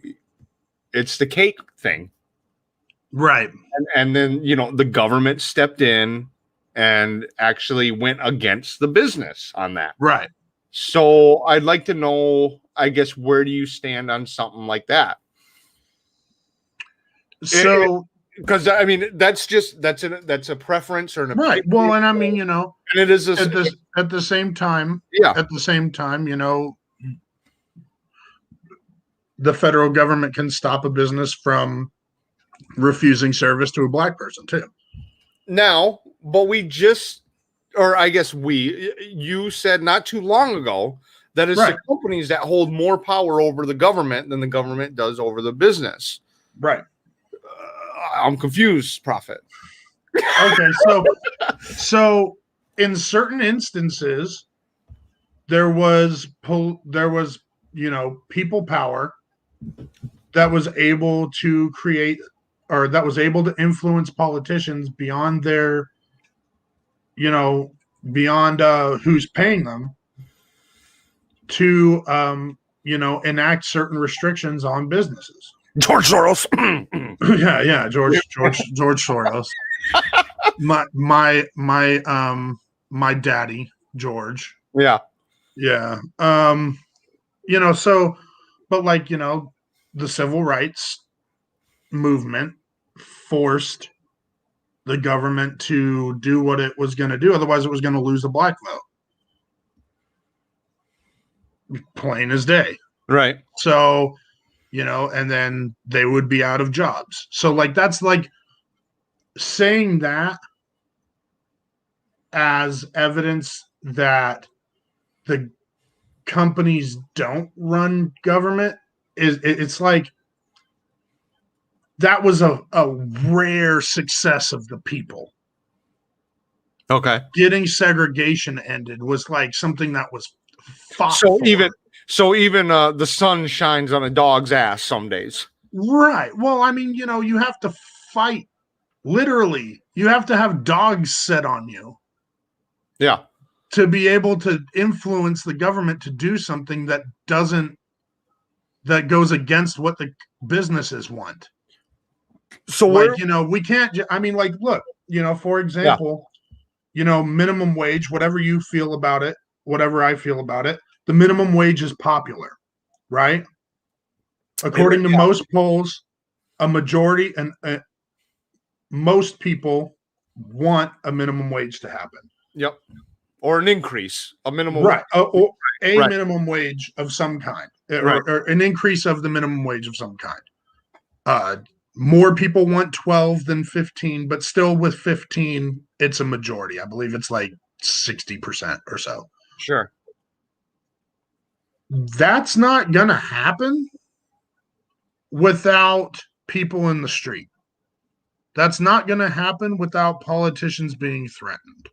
it's the cake thing. Right. And then, the government stepped in and actually went against the business on that. Right. So I'd like to know, I guess, where do you stand on something like that? So, because I mean, that's a preference or an opinion. Right. Well, and I mean, and it is at the same time, the federal government can stop a business from refusing service to a black person too. Now, but you said not too long ago that it's the companies that hold more power over the government than the government does over the business. Right. I'm confused, Prohfit. Okay, so in certain instances, there was people power that was able to create, or that was able to influence politicians beyond their, beyond who's paying them to, enact certain restrictions on businesses. George Soros. yeah, George Soros. My daddy, George. Yeah. So, but the civil rights movement forced the government to do what it was going to do. Otherwise, it was going to lose the black vote. Plain as day. Right. So, and then they would be out of jobs. So, that's saying that as evidence that the companies don't run government it's like that was a rare success of the people. Okay. Getting segregation ended was like something that was fought so for. even the sun shines on a dog's ass some days. Right. Well, I mean, you have to fight. Literally, you have to have dogs set on you. Yeah. To be able to influence the government to do something that goes against what the businesses want. So we can't. I mean, look, for example, minimum wage. Whatever you feel about it, whatever I feel about it, the minimum wage is popular, right? According to most polls, a majority and most people want a minimum wage to happen. Yep. Or an increase, a minimum right, or a minimum wage of some kind, or an increase of the minimum wage of some kind. More people want 12 than 15, but still with 15, it's a majority. I believe it's like 60% or so. Sure. That's not going to happen without people in the street. That's not going to happen without politicians being threatened.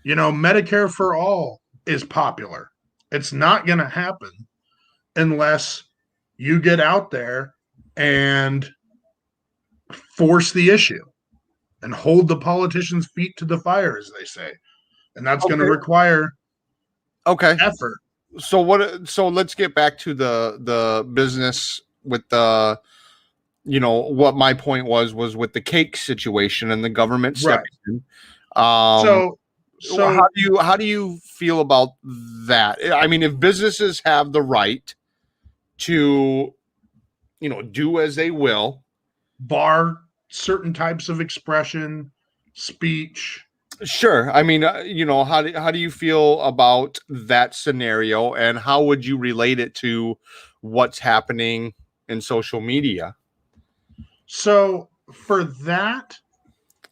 Medicare for all is popular. It's not going to happen unless you get out there and force the issue and hold the politicians' feet to the fire, as they say. And that's going to require effort. So let's get back to the business with the, what my point was with the cake situation and the government stepping in. So how do you feel about that? I mean, if businesses have the right to, do as they will, bar certain types of expression, speech. Sure. I mean, how do you feel about that scenario, and how would you relate it to what's happening in social media? So for that,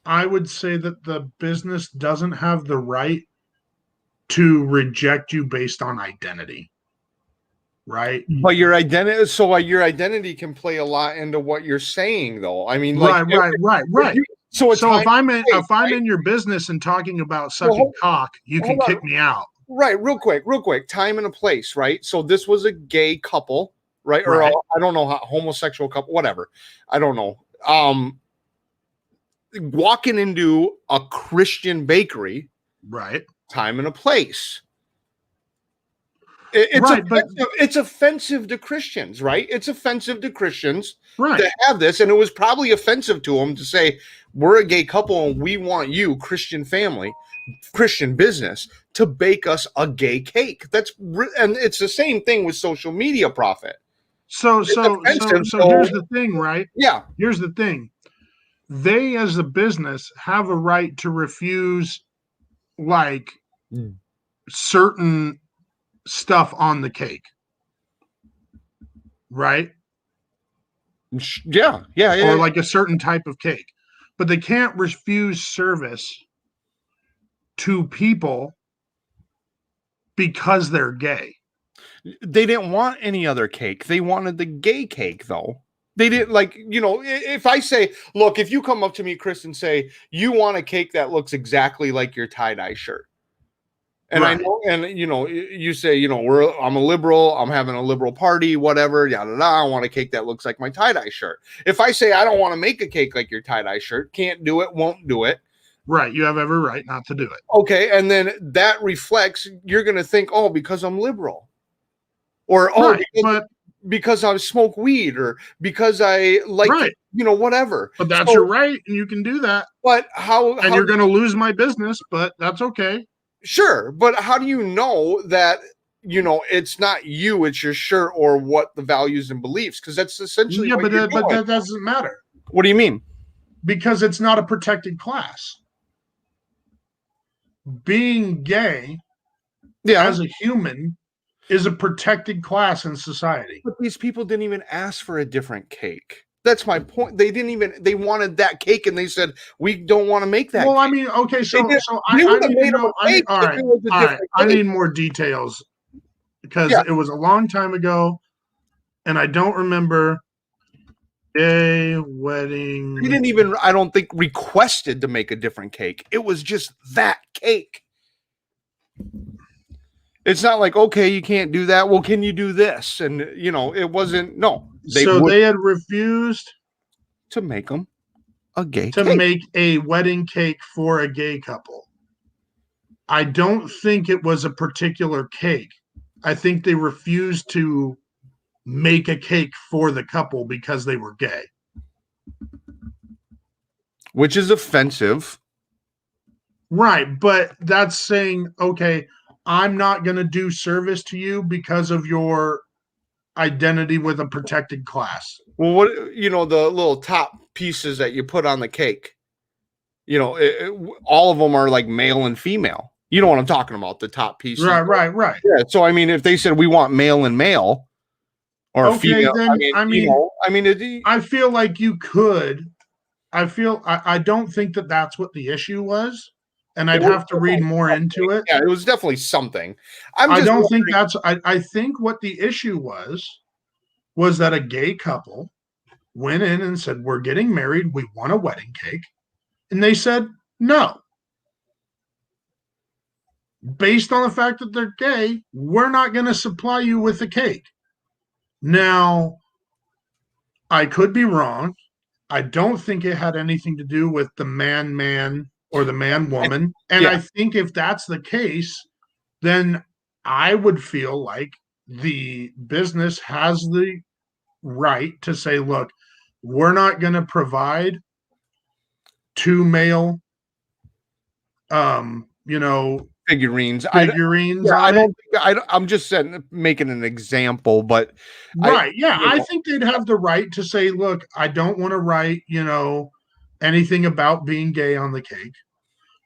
I would say that the business doesn't have the right to reject you based on identity, right? But your identity can play a lot into what you're saying, though. I mean, like, Right. so it's So time and if I'm place, in your business and talking about right? sucking cock, you Hold can on. kick me out, Right, real quick. Time and a place, right? So this was a gay couple, right? Or right? I don't know how homosexual couple, whatever. I don't know. Walking into a Christian bakery, Right. time and a place. Right, but It's offensive to Christians, right? It's offensive to Christians right. to have this, and it was probably offensive to them to say we're a gay couple and we want you, Christian family, Christian business, to bake us a gay cake. And it's the same thing with social media profit. It's offensive, So so here's the thing, right? yeah, Here's the thing. They as a business have a right to refuse like certain stuff on the cake, right? yeah. Or like a certain type of cake. But they can't refuse service to people because they're gay. They didn't want any other cake. They wanted the gay cake, though. They didn't like, if I say, look, if you come up to me, Chris, and say, you want a cake that looks exactly like your tie-dye shirt. And I Right. know, and you say, I'm a liberal, I'm having a liberal party, whatever, yada, yada. I want a cake that looks like my tie-dye shirt. If I say, I don't want to make a cake like your tie-dye shirt, can't do it, won't do it. Right. You have every right not to do it. Okay. And then that reflects, you're going to think, oh, because I'm liberal. Or right. because I smoke weed, or because I like right. Whatever. But that's your right, and you can do that. But and you're going to lose my business, but that's okay. Sure, but how do you know that it's not you, it's your shirt or what the values and beliefs? Because that's essentially but that doesn't matter. What do you mean? Because it's not a protected class. Being gay, as a human, is a protected class in society. But these people didn't even ask for a different cake. That's my point. They wanted that cake, and they said, we don't want to make that cake. I mean, okay, I need more details, because it was a long time ago, and I don't remember. Gay wedding. He didn't even, I don't think, requested to make a different cake. It was just that cake. It's not like, okay, you can't do that. Well, can you do this? And, it wasn't, no. They had refused to make them a gay cake. To make a wedding cake for a gay couple. I don't think it was a particular cake. I think they refused to make a cake for the couple because they were gay. Which is offensive. Right, but that's saying, okay, I'm not going to do service to you because of your identity with a protected class. Well, what, the little top pieces that you put on the cake, all of them are like male and female. You know what I'm talking about, the top pieces. Right. Yeah, so, I mean, if they said we want male and male, or female, then, I feel like you could. I don't think that that's what the issue was. And I'd have to read more into it. Yeah, it was definitely something. I don't think that's. I think what the issue was that a gay couple went in and said, we're getting married. We want a wedding cake. And they said, no. Based on the fact that they're gay, we're not going to supply you with the cake. Now, I could be wrong. I don't think it had anything to do with the man or the man-woman. And I think if that's the case, then I would feel like the business has the right to say, look, we're not going to provide two male, figurines. I'm just making an example, but right. I think they'd have the right to say, look, I don't want to write, anything about being gay on the cake.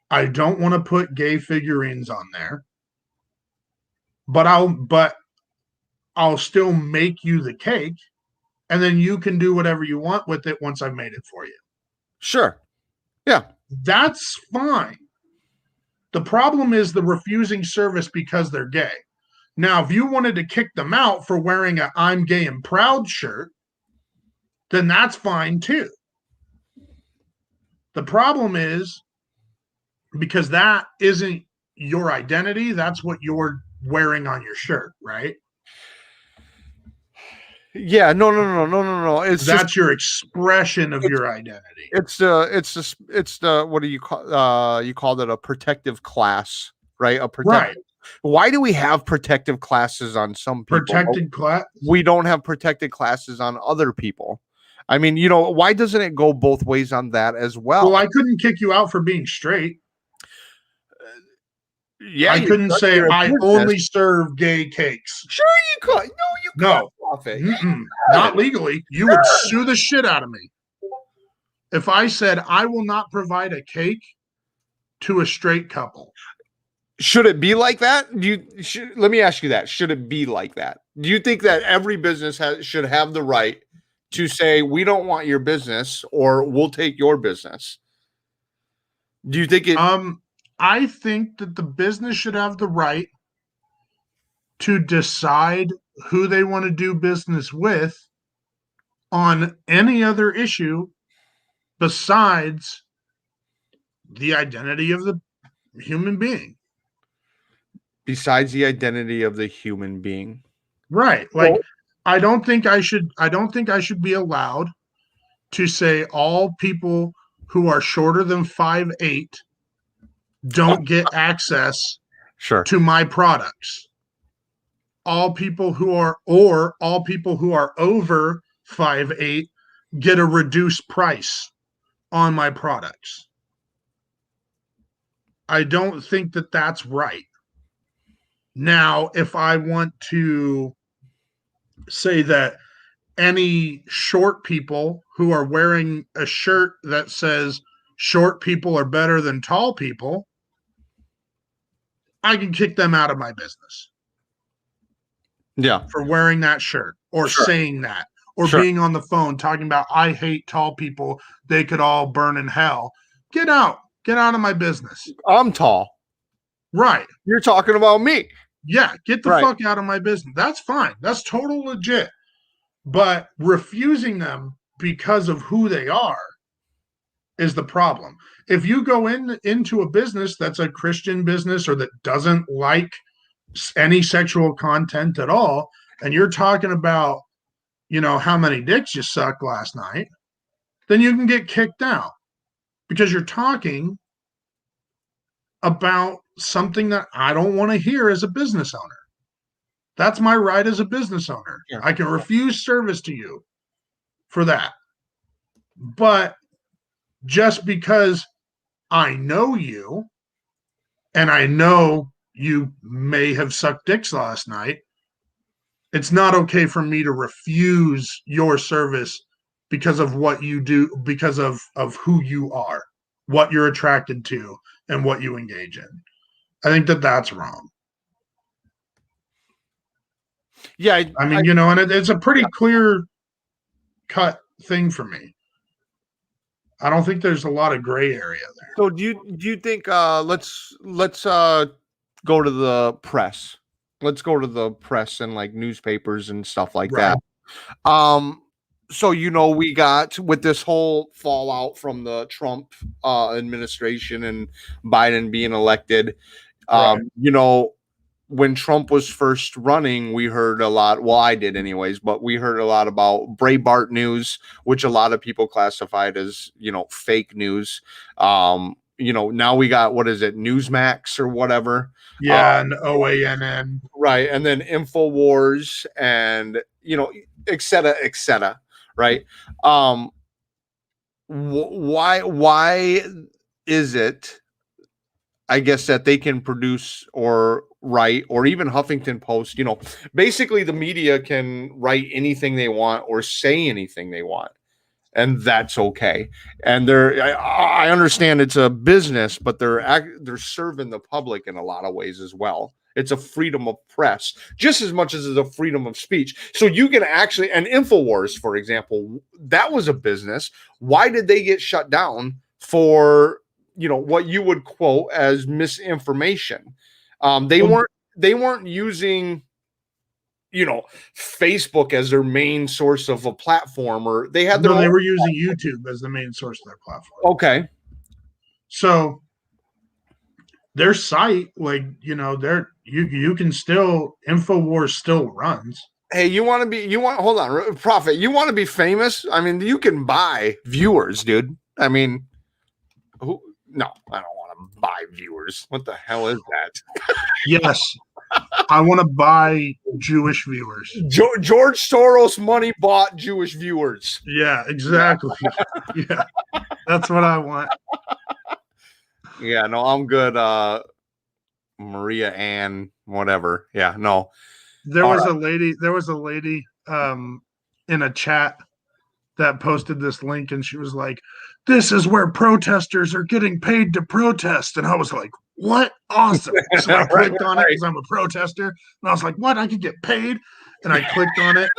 I don't want to put gay figurines on there, but I'll still make you the cake, and then you can do whatever you want with it once I've made it for you. Sure. Yeah. That's fine. The problem is the refusing service because they're gay. Now, if you wanted to kick them out for wearing a I'm gay and proud shirt, then that's fine too. The problem is because that isn't your identity, that's what you're wearing on your shirt, right? Yeah, no. It's That's just your expression of it's your identity. it's the what do you called it, a protective class, right? A Right. protective. Why do we have protective classes on some people? Protected class. We don't have protected classes on other people. I mean, why doesn't it go both ways on that as well? Well, I couldn't kick you out for being straight. Yeah, I couldn't say you're a I business. only serve gay cakes. Sure, you could. No, you could. No. Prohfit. Not legally. You would sue the shit out of me. If I said I will not provide a cake to a straight couple. Should it be like that? Let me ask you that. Should it be like that? Do you think that every business should have the right to say, we don't want your business, or we'll take your business? Do you think it? I think that the business should have the right to decide who they want to do business with on any other issue besides the identity of the human being. Besides the identity of the human being. Right. Like, I don't think I should be allowed to say all people who are shorter than 5'8" don't get access to my products. All people who are over 5'8" get a reduced price on my products. I don't think that that's right. Now, if I want to say that any short people who are wearing a shirt that says short people are better than tall people, I can kick them out of my business. Yeah. For wearing that shirt or saying that or being on the phone talking about I hate tall people, they could all burn in hell. Get out of my business. I'm tall. Right. You're talking about me. Yeah, get the fuck out of my business. That's fine. That's total legit. But refusing them because of who they are is the problem. If you go into a business that's a Christian business or that doesn't like any sexual content at all, and you're talking about, how many dicks you sucked last night, then you can get kicked out because you're talking about something that I don't want to hear as a business owner. That's my right as a business owner. Yeah. I can refuse service to you for that. But just because I know you and I know you may have sucked dicks last night, it's not okay for me to refuse your service because of what you do, because of who you are, what you're attracted to, and what you engage in. I think that that's wrong. Yeah. I mean, and it's a pretty clear cut thing for me. I don't think there's a lot of gray area there. So do you think let's go to the press. Let's go to the press and like newspapers and stuff like that. So we got with this whole fallout from the Trump administration and Biden being elected. When Trump was first running, we heard a lot. Well, I did anyways, but we heard a lot about Breitbart news, which a lot of people classified as, fake news. Now we got, what is it? Newsmax or whatever. Yeah. And OANN. Right. And then InfoWars and, et cetera. Right. Why is it, I guess, that they can produce or write, or even Huffington Post, basically the media can write anything they want or say anything they want. and that's okay. And I understand it's a business, but they're serving the public in a lot of ways as well. It's a freedom of press just as much as it's a freedom of speech. So you can actually, and InfoWars, for example, that was a business. Why did they get shut down for, what you would quote as misinformation? They weren't using, Facebook as their main source of a platform, or they had their No, they own were using YouTube as the main source of their platform. Okay. So their site, like, you can still, InfoWars still runs. Hey, hold on, Prohfit, you want to be famous? I mean, you can buy viewers, dude. I mean, no, I don't want to buy viewers. What the hell is that? Yes. I want to buy Jewish viewers. George Soros money bought Jewish viewers. Yeah, exactly. Yeah. That's what I want. Yeah, no, I'm good. Maria Ann, whatever. Yeah, no. There was a lady in a chat that posted this link, and she was like, "This is where protesters are getting paid to protest." And I was like, "What? Awesome." So I clicked on it because I'm a protester, and I was like, "What? I could get paid?" And I clicked on it.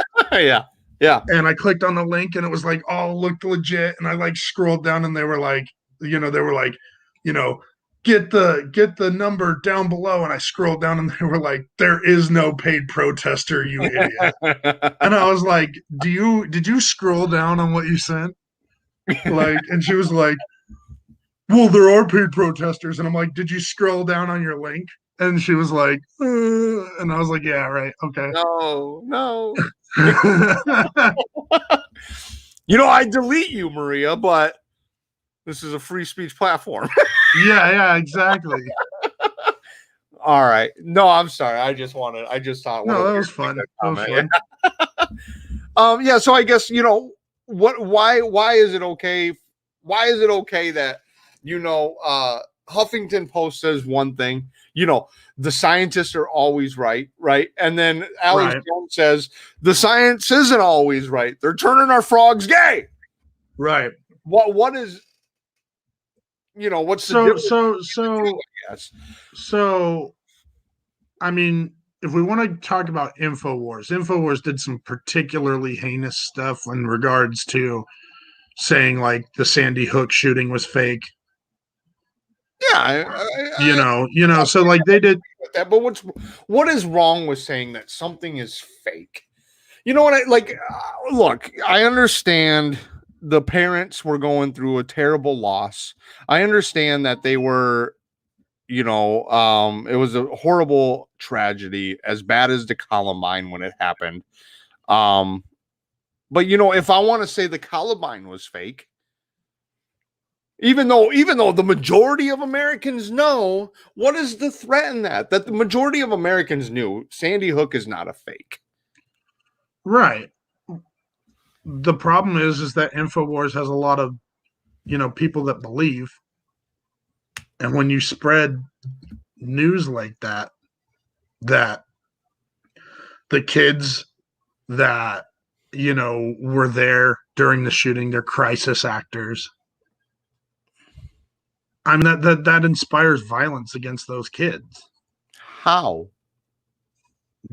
Yeah. And I clicked on the link, and it was like all looked legit. And I like scrolled down, and they were like, get the number down below. And I scrolled down, and they were like, "There is no paid protester, you idiot." And I was like, did you scroll down on what you sent? Like, and she was like, "Well, there are paid protesters." And I'm like, "Did you scroll down on your link?" And she was like, and I was like, "Yeah, right. Okay." No. I delete you, Maria, but this is a free speech platform. Yeah, exactly. All right. No, I'm sorry. I just thought. No, that was fun. Yeah. So I guess, why is it okay? Why is it okay that, Huffington Post says one thing, the scientists are always right. And then Alex Jones says the science isn't always right. They're turning our frogs gay. Right. What is, what's the difference? So I mean, if we want to talk about InfoWars did some particularly heinous stuff in regards to saying like the Sandy Hook shooting was fake. Yeah, so like they did that. But what is wrong with saying that something is fake? You know what? Look, I understand the parents were going through a terrible loss. I understand that they were, it was a horrible tragedy, as bad as the Columbine when it happened. But if I want to say the Columbine was fake, even though the majority of Americans know, what is the threat in that the majority of Americans knew Sandy Hook is not a fake? Right. The problem is that InfoWars has a lot of, people that believe. And when you spread news like that the kids that, were there during the shooting, they're crisis actors. I mean, that inspires violence against those kids. How?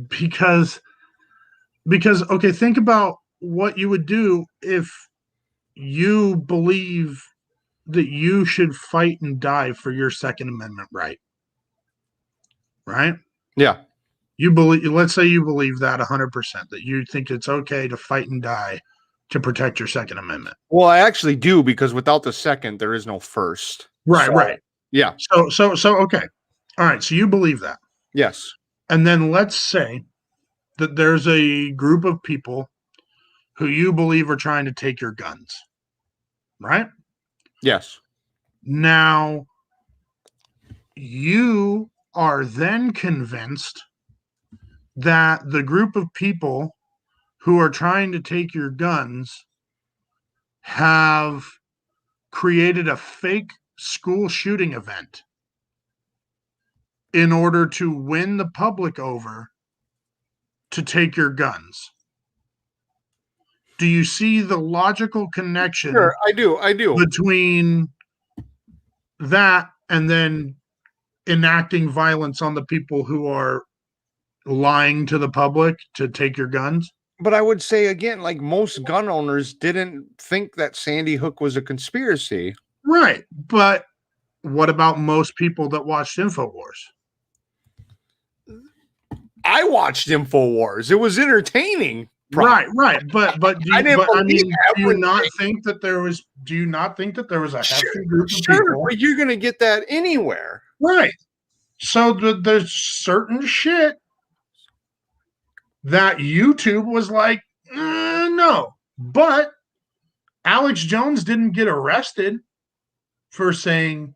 Because okay, think about what you would do if you believe that you should fight and die for your Second Amendment right. Yeah. Let's say you believe that 100%, that you think it's okay to fight and die to protect your Second Amendment. Well, I actually do, because without the second, there is no first. Right. Yeah. So okay. All right. So you believe that. Yes. And then let's say that there's a group of people who you believe are trying to take your guns. Right? Yes. Now, you are then convinced that the group of people who are trying to take your guns have created a fake school shooting event in order to win the public over to take your guns. Do you see the logical connection Sure, I do. I do. between that and then enacting violence on the people who are lying to the public to take your guns? But I would say again, like most gun owners didn't think that Sandy Hook was a conspiracy. Right. But what about most people that watched InfoWars? I watched InfoWars. It was entertaining. Right, right. But I didn't I believe mean, do you not everything. think that there was a Sure, hefty group of sure, people? but you're gonna get that anywhere. Right. So there's certain shit that YouTube was like, no. But Alex Jones didn't get arrested for saying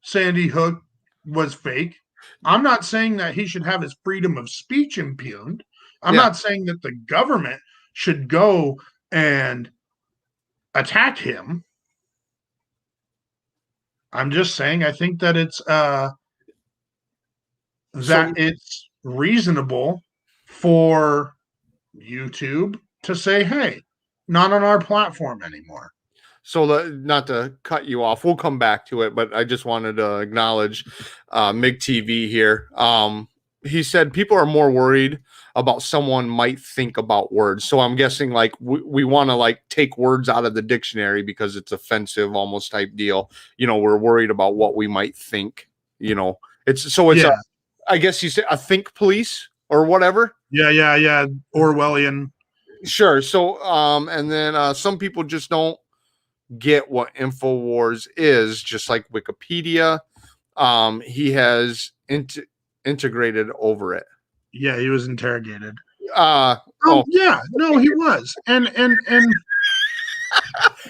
Sandy Hook was fake. I'm not saying that he should have his freedom of speech impugned. I'm Yeah. not saying that the government should go and attack him. I'm just saying I think that it's reasonable for YouTube to say, "Hey, not on our platform anymore." So not to cut you off, we'll come back to it, but I just wanted to acknowledge MIG TV here. He said people are more worried about someone might think about words. So I'm guessing like we want to like take words out of the dictionary because it's offensive, almost type deal. We're worried about what we might think. It's Yeah. I guess you say a think police or whatever. Yeah. Orwellian. Sure. So and then some people just don't get what InfoWars is, just like Wikipedia. He has integrated over it. Yeah, he was interrogated. Oh yeah, no, he was, and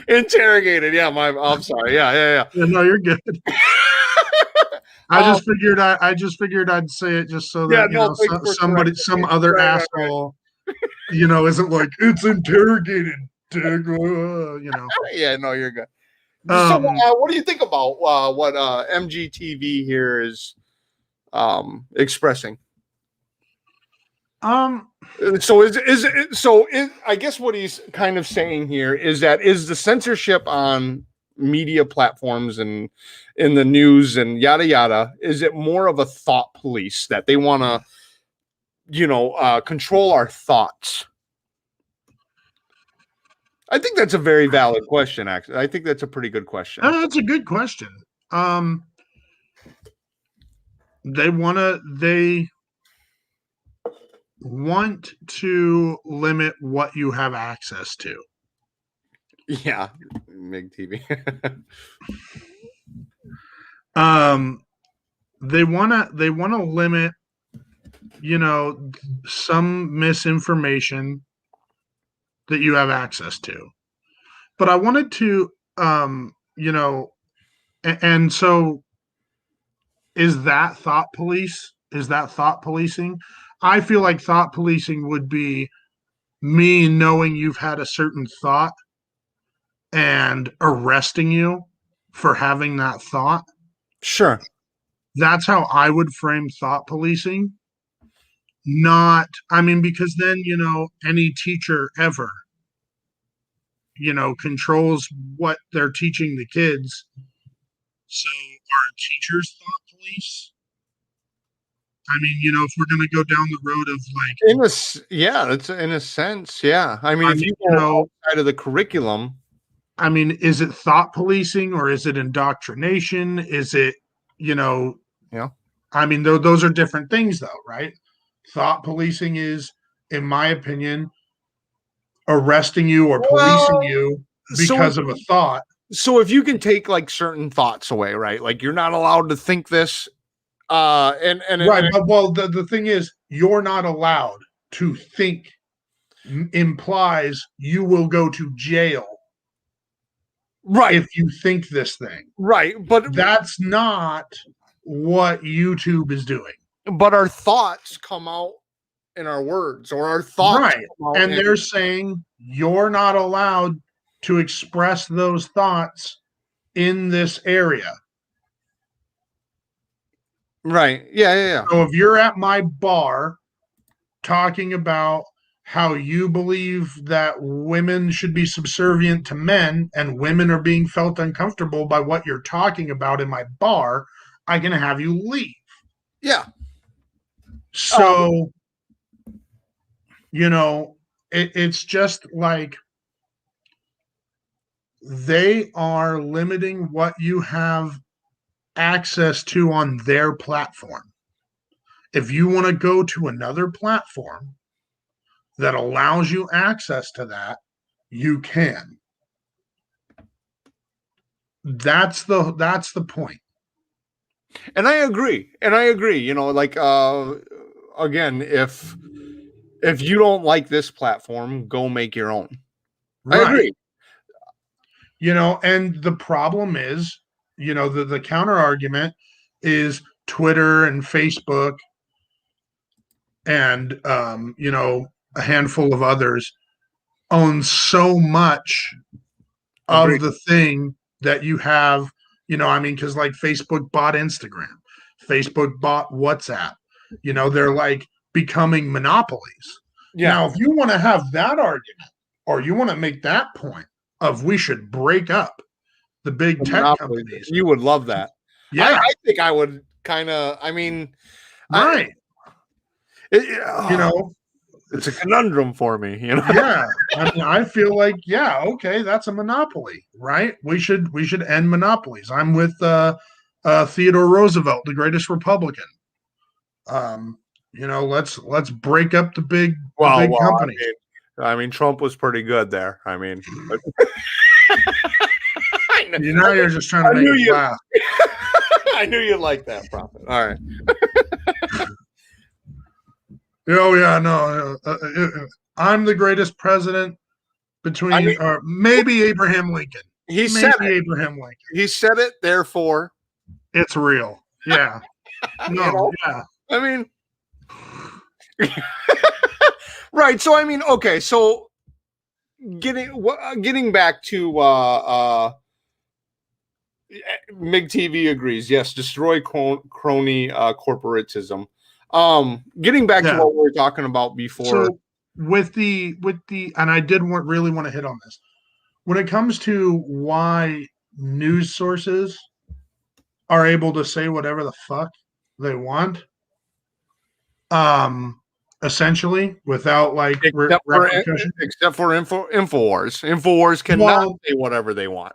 interrogated. Yeah, I'm sorry. Yeah. no, you're good. I just figured I'd say it just so that some other asshole, isn't like it's interrogated. Yeah, no, you're good. So, what do you think about what MGTV here is expressing? So I guess what he's kind of saying here is that is the censorship on media platforms and in the news and yada yada, is it more of a thought police that they want to control our thoughts? I think that's a very valid question. Actually, I think that's a pretty good question. That's a good question. They want to limit what you have access to. Yeah, MIG TV. They want to limit, some misinformation that you have access to. But I wanted to, and so is that thought police? Is that thought policing? I feel like thought policing would be me knowing you've had a certain thought and arresting you for having that thought. Sure. That's how I would frame thought policing. Because then, any teacher ever, controls what they're teaching the kids. So are teachers thought police? If we're going to go down the road of like, that's in a sense, yeah. If you go outside of the curriculum, is it thought policing or is it indoctrination? Is it, yeah. Those are different things, though, right? Thought policing is, in my opinion, arresting you or policing you because of a thought. So if you can take like certain thoughts away, right? Like you're not allowed to think this. But the thing is, you're not allowed to think implies you will go to jail, right? If you think this thing, right? But that's not what YouTube is doing. But our thoughts come out in our words, or our thoughts, right? And they're saying you're not allowed to express those thoughts in this area. Right. Yeah. So if you're at my bar talking about how you believe that women should be subservient to men and women are being felt uncomfortable by what you're talking about in my bar, I can have you leave. Yeah. So, it's just like they are limiting what you have access to on their platform. If you want to go to another platform that allows you access to that, you can. That's the point. And I agree. Like again, if you don't like this platform, go make your own. I Right. agree. And the problem is, the counter argument is Twitter and Facebook and a handful of others own so much of Agreed. the thing that you have, because like Facebook bought Instagram, Facebook bought WhatsApp, they're like becoming monopolies. Yeah. Now, if you want to have that argument or you want to make that point of we should break up the big tech companies, you would love that. yeah, I think I would kind of. I mean, right. It's a conundrum for me. Yeah, I mean, I feel like, yeah, okay, that's a monopoly, right? We should end monopolies. I'm with Theodore Roosevelt, the greatest Republican. Let's break up the big companies. I mean, Trump was pretty good there. I mean, you're just trying to make me laugh. I knew you'd like that, Prohfit. All right. Oh yeah, no. I'm the greatest president between, or maybe Abraham Lincoln. He said it. Abraham Lincoln. He said it. Therefore, it's real. Yeah. No. Yeah. I mean, right. So I mean, okay. So getting back to MIG TV agrees. Yes, destroy crony corporatism. Getting back to what we were talking about before. So with the and I did really want to hit on this. When it comes to why news sources are able to say whatever the fuck they want, essentially without like repercussion. Except for Infowars. Infowars cannot say whatever they want.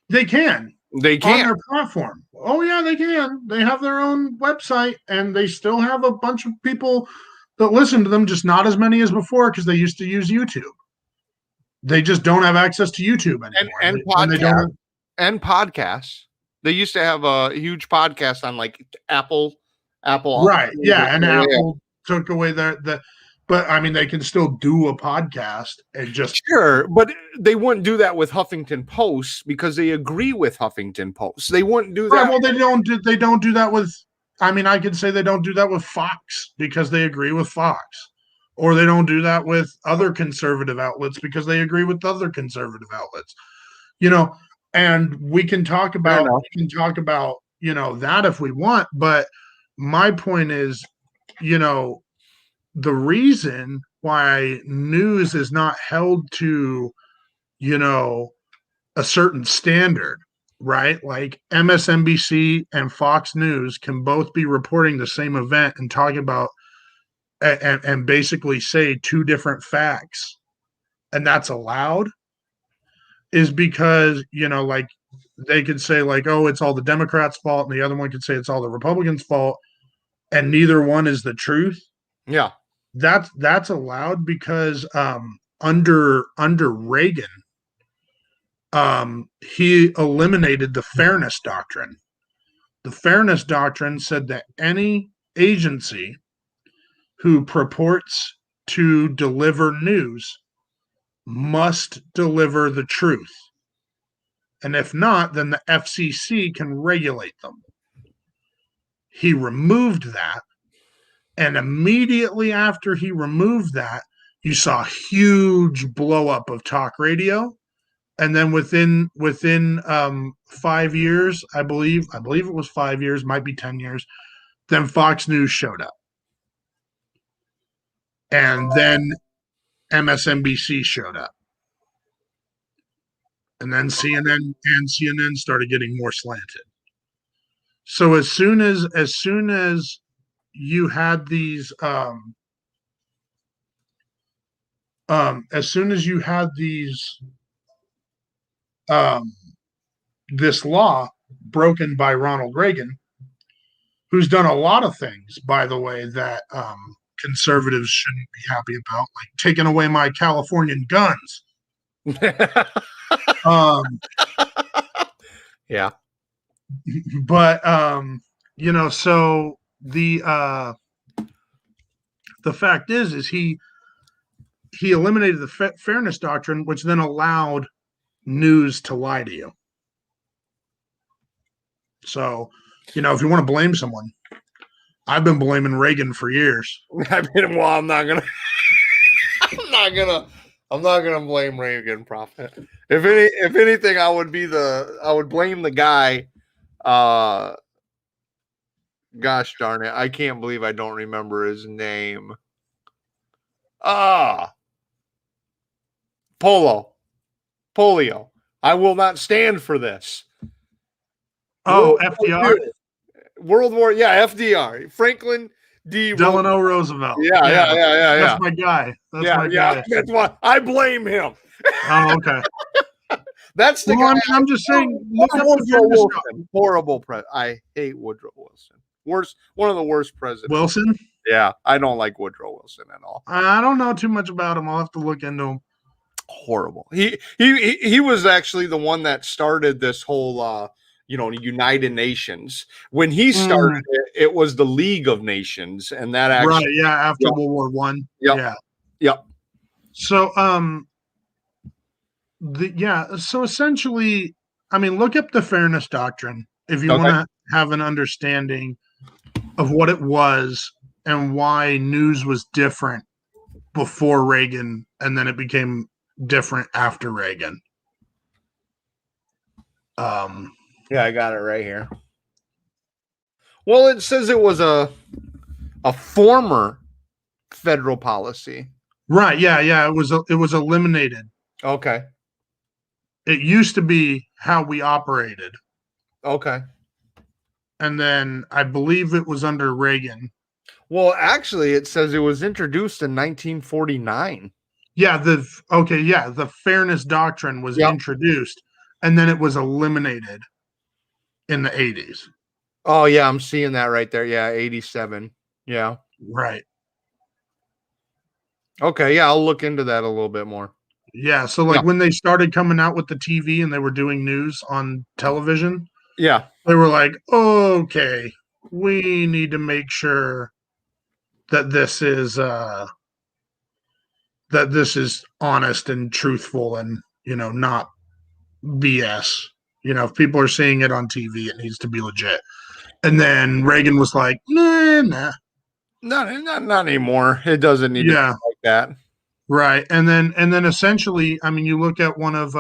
They can. They can on their platform. Oh yeah, they can. They have their own website, and they still have a bunch of people that listen to them, just not as many as before because they used to use YouTube. They just don't have access to YouTube anymore. And podcasts. They used to have a huge podcast on like Apple. Right. Yeah, and Apple took away but I mean, they can still do a podcast and just but they wouldn't do that with Huffington Post because they agree with Huffington Post. They wouldn't do that. Right, well, they don't do that with. I mean, I could say they don't do that with Fox because they agree with Fox, or they don't do that with other conservative outlets because they agree with other conservative outlets. And we can talk about that if we want, but my point is, the reason why news is not held to, a certain standard, right? Like MSNBC and Fox News can both be reporting the same event and talking about and basically say two different facts, and that's allowed, is because, like they could say like, oh, it's all the Democrats' fault, and the other one could say it's all the Republicans' fault, and neither one is the truth. Yeah. That's allowed because under Reagan, he eliminated the fairness doctrine. The fairness doctrine said that any agency who purports to deliver news must deliver the truth. And if not, then the FCC can regulate them. He removed that. And immediately after he removed that, you saw a huge blow up of talk radio. And then within 5 years, I believe it was 5 years, might be 10 years, then Fox News showed up. And then MSNBC showed up. And then CNN started getting more slanted. So as soon as you had these as soon as you had these this law broken by Ronald Reagan, who's done a lot of things, by the way, that conservatives shouldn't be happy about, like taking away my Californian guns. Yeah. But so the fact is he eliminated the fairness doctrine, which then allowed news to lie to you. So, if you want to blame someone, I've been blaming Reagan for years. I'm not gonna blame Reagan, Prohfit. If anything, I would blame the guy. Gosh darn it, I can't believe I don't remember his name. Polio. I will not stand for this. Oh, FDR? World War, FDR. Franklin D. Delano Roosevelt. Yeah. That's my guy. That's my guy. That's why I blame him. Oh, okay. That's the guy. I'm just saying. Look up Woodrow Wilson. Horrible I hate Woodrow Wilson. One of the worst presidents. Wilson? Yeah, I don't like Woodrow Wilson at all. I don't know too much about him. I'll have to look into him. Horrible. He was actually the one that started this whole United Nations. When he started it was the League of Nations, and that actually after World War One. Yep. So so essentially, I mean, look up the fairness doctrine if you want to have an understanding of what it was and why news was different before Reagan, and then it became different after Reagan. I got it right here. Well, it says it was a former federal policy. Right. Yeah. It was eliminated. Okay. It used to be how we operated. Okay. And then I believe it was under Reagan. Well, actually, it says it was introduced in 1949. Yeah. The fairness doctrine was introduced, and then it was eliminated in the 80s. Oh, yeah. I'm seeing that right there. Yeah. 87. Yeah. Right. Okay. Yeah. I'll look into that a little bit more. Yeah. So when they started coming out with the TV and they were doing news on television, they were like, okay, we need to make sure that this is honest and truthful and, not BS. If people are seeing it on TV, it needs to be legit. And then Reagan was like, nah. Not anymore. It doesn't need to be like that. Right. And then essentially, I mean, you look at one of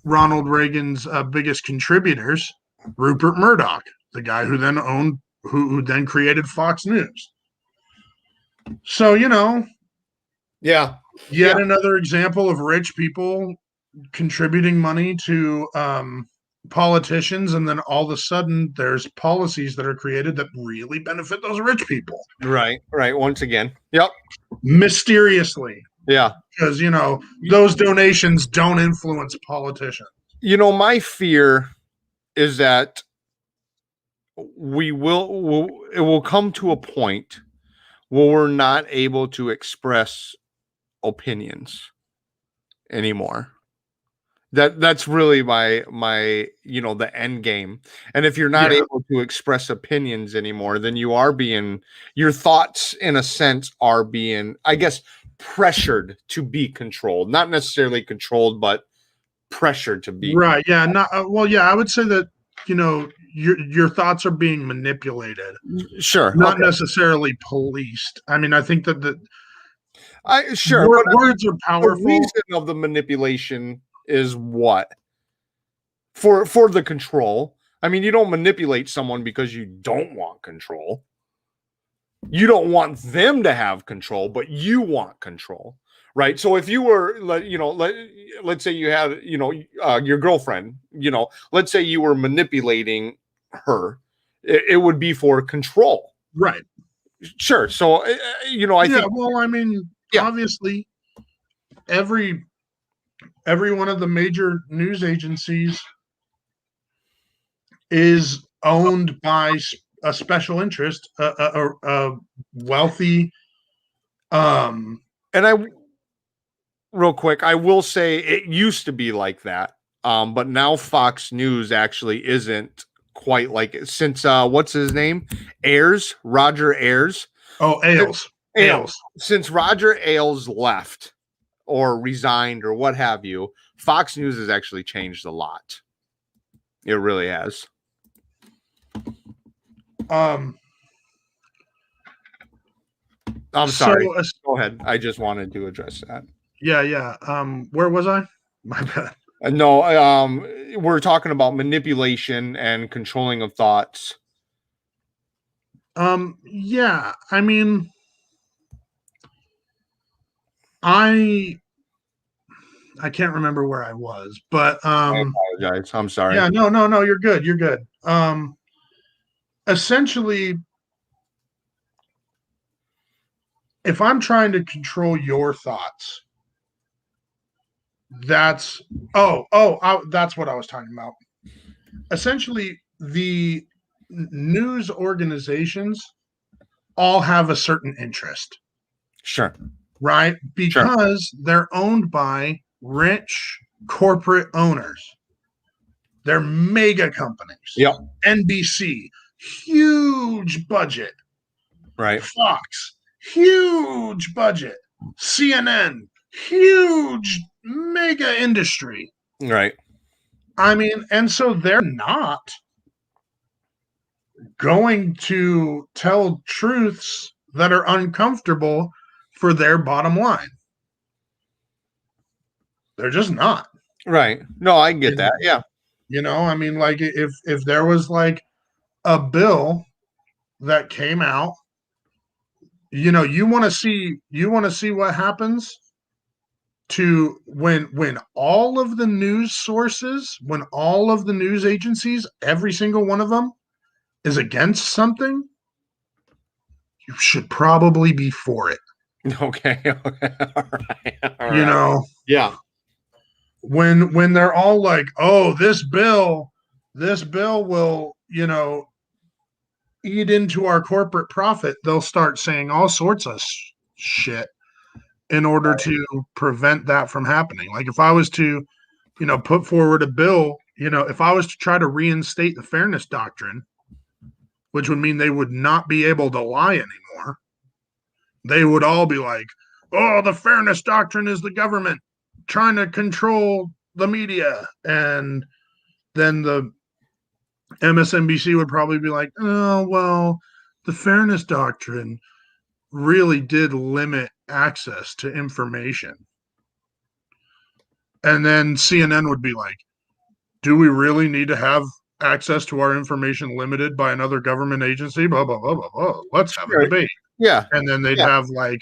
Ronald Reagan's biggest contributors, Rupert Murdoch, the guy who then created Fox News. So, yet another example of rich people contributing money to politicians, and then all of a sudden there's policies that are created that really benefit those rich people. Right. Once again. Yep. Mysteriously. Yeah. Because, those donations don't influence politicians. My fear is that it will come to a point where we're not able to express opinions anymore. That's really my the end game. And if you're not able to express opinions anymore, then your thoughts in a sense are being, I guess, pressured to be controlled. Not necessarily controlled, but pressured to be right. Yeah. I would say that your thoughts are being manipulated. Sure. Not necessarily policed. I mean, I think that words are powerful. The reason of the manipulation is what? For the control. I mean, you don't manipulate someone because you don't want control. You don't want them to have control, but you want control, right? So if you were, let's say you had, your girlfriend, let's say you were manipulating her, it would be for control. Right. Sure. So, I think, well, I mean, yeah, obviously, every one of the major news agencies is owned by a special interest, a wealthy. And I, real quick, I will say it used to be like that, but now Fox News actually isn't quite like it since what's his name, Roger Ayers. Oh, Ailes. Since Roger Ailes left or resigned or what have you, Fox News has actually changed a lot. It really has. I'm sorry. Go ahead. I just wanted to address that. Yeah. Where was I? My bad. No, we're talking about manipulation and controlling of thoughts. Yeah, I mean, I can't remember where I was, but I apologize. I'm sorry. Yeah, no, you're good. You're good. Essentially, if I'm trying to control your thoughts, that's that's what I was talking about. Essentially, the news organizations all have a certain interest. Sure. Right? Because they're owned by rich corporate owners. They're mega companies. Yep. NBC, huge budget. Right. Fox, huge budget. CNN, huge mega industry. Right. I mean, and so they're not going to tell truths that are uncomfortable for their bottom line. They're just not. Right. No, I get that. Yeah. I mean, like if there was like a bill that came out, you want to see what happens to when all of the news sources, when all of the news agencies, every single one of them is against something, you should probably be for it. Okay. All right. Yeah. When they're all like, oh, this bill will, eat into our corporate profit, they'll start saying all sorts of shit in order to prevent that from happening. Like if I was to, put forward a bill, if I was to try to reinstate the fairness doctrine, which would mean they would not be able to lie anymore, they would all be like, oh, the fairness doctrine is the government trying to control the media. And then the MSNBC would probably be like, oh, well, the fairness doctrine really did limit access to information. And then CNN would be like, do we really need to have access to our information limited by another government agency? Blah, blah, blah, blah, blah. Let's have a debate. Yeah. And then they'd have like,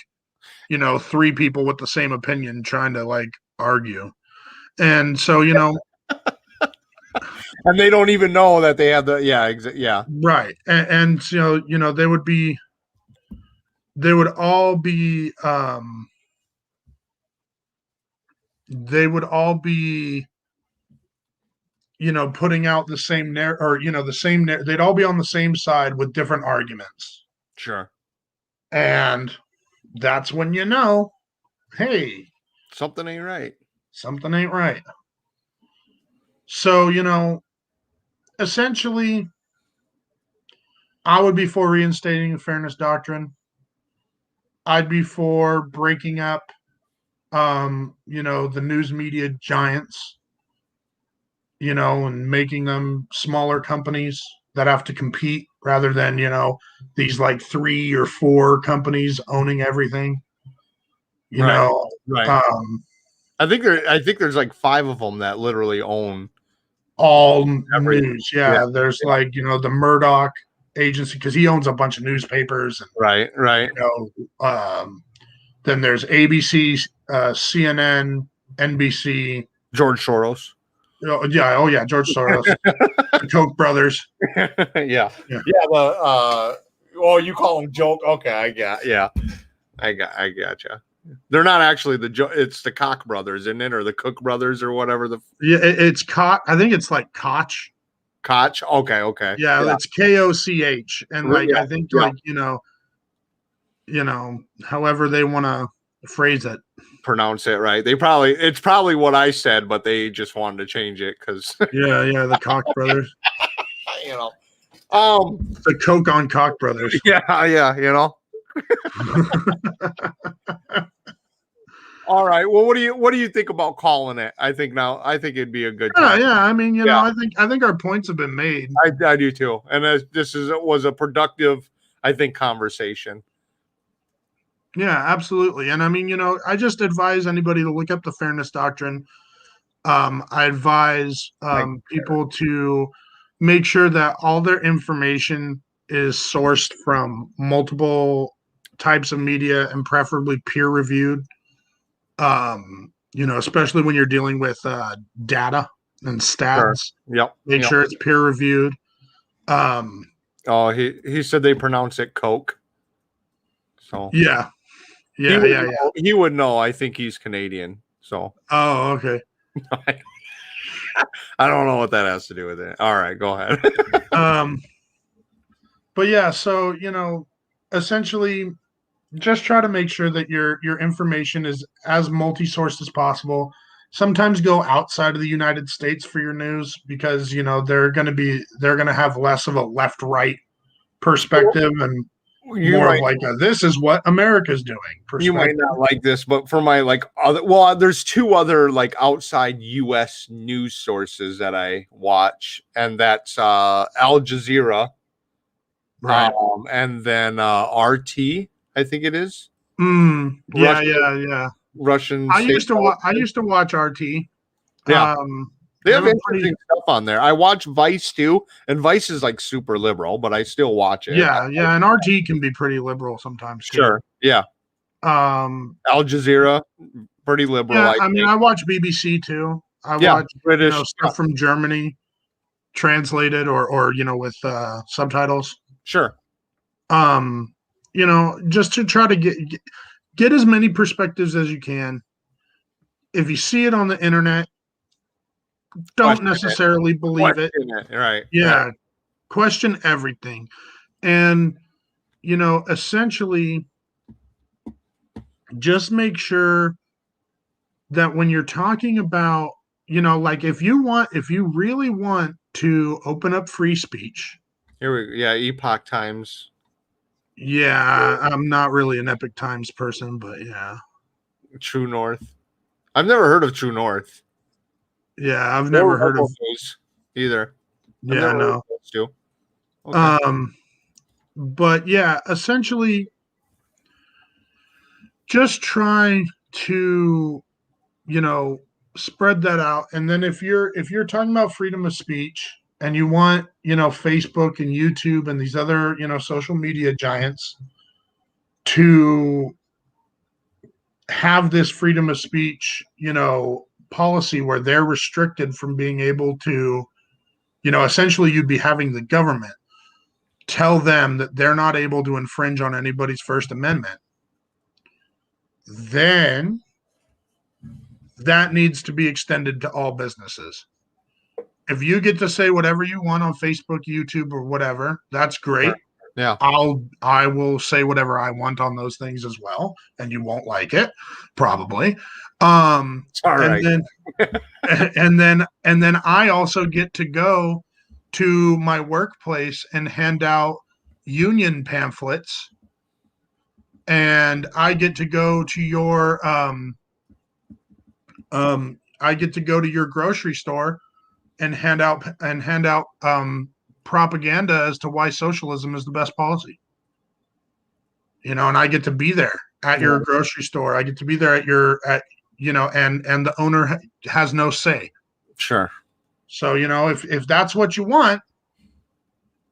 three people with the same opinion trying to like argue. And so, and they don't even know that they have the right. And they would all be putting out the same they'd all be on the same side with different arguments. Sure. And that's when hey, something ain't right. Something ain't right. So, essentially, I would be for reinstating the fairness doctrine. I'd be for breaking up, the news media giants, and making them smaller companies that have to compete rather than, these like 3 or 4 companies owning everything. Right. I think there's like 5 of them that literally own all everything. News. Yeah. There's like, the Murdoch agency because he owns a bunch of newspapers and Right. then there's ABC, CNN, NBC. George Soros. Oh yeah, George Soros, the Koch brothers. Yeah. Oh, you call them joke? Okay, I gotcha. They're not actually it's the Koch brothers, isn't it, or the Cook brothers, or whatever the. It's Koch. I think it's like Koch. Koch. Okay. Yeah, it's KOCH, and I think however they want to phrase it. Pronounce it right. It's probably what I said, but they just wanted to change it because the Koch brothers. The Coke on Koch brothers. Yeah. All right. Well, what do you think about calling it? I think it'd be a good time. Yeah. I mean, I think our points have been made. I do too. And was a productive, I think, conversation. Yeah, absolutely. And I mean, I just advise anybody to look up the fairness doctrine. I advise people to make sure that all their information is sourced from multiple types of media and preferably peer reviewed. Especially when you're dealing with data and stats. Sure. Yep. Make sure it's peer reviewed. He said they pronounce it Coke. So yeah. He would know. I think he's Canadian. So. Oh, okay. I don't know what that has to do with it. All right, go ahead. But yeah, so essentially, just try to make sure that your information is as multi-sourced as possible. Sometimes go outside of the United States for your news because they're going to have less of a left-right perspective and more of like this is what America's doing. You might not like this, but for my there's two other outside U.S. news sources that I watch, and that's Al Jazeera, right, and then RT. I think it is. Yeah. Russian. I used to watch RT. Yeah. They have interesting stuff on there. I watch Vice too, and Vice is super liberal, but I still watch it. Yeah, and RT can be pretty liberal sometimes too. Sure. Yeah. Al Jazeera, pretty liberal. Yeah, I watch BBC too. I watch British stuff from Germany translated or with subtitles. Sure. Just to try to get as many perspectives as you can. If you see it on the internet, don't necessarily believe it. Right. Yeah. Right. Question everything. And, essentially just make sure that when you're talking about, if you really want to open up free speech. Here we go. Yeah. Epoch Times. Yeah. I'm not really an Epoch Times person, but yeah. True North. I've never heard of True North. Yeah, I've never heard of those either. Yeah, no. Okay. But yeah, essentially, just try to, spread that out. And then if you're talking about freedom of speech and you want, Facebook and YouTube and these other, social media giants to have this freedom of speech, policy where they're restricted from being able to, essentially you'd be having the government tell them that they're not able to infringe on anybody's First Amendment, then that needs to be extended to all businesses. If you get to say whatever you want on Facebook, YouTube, or whatever, that's great. Yeah. I will say whatever I want on those things as well, and you won't like it, probably. All right. And then I also get to go to my workplace and hand out union pamphlets, and I get to go to your grocery store and hand out propaganda as to why socialism is the best policy. And I get to be there at your grocery store. I get to be there and the owner has no say. Sure. So, if that's what you want,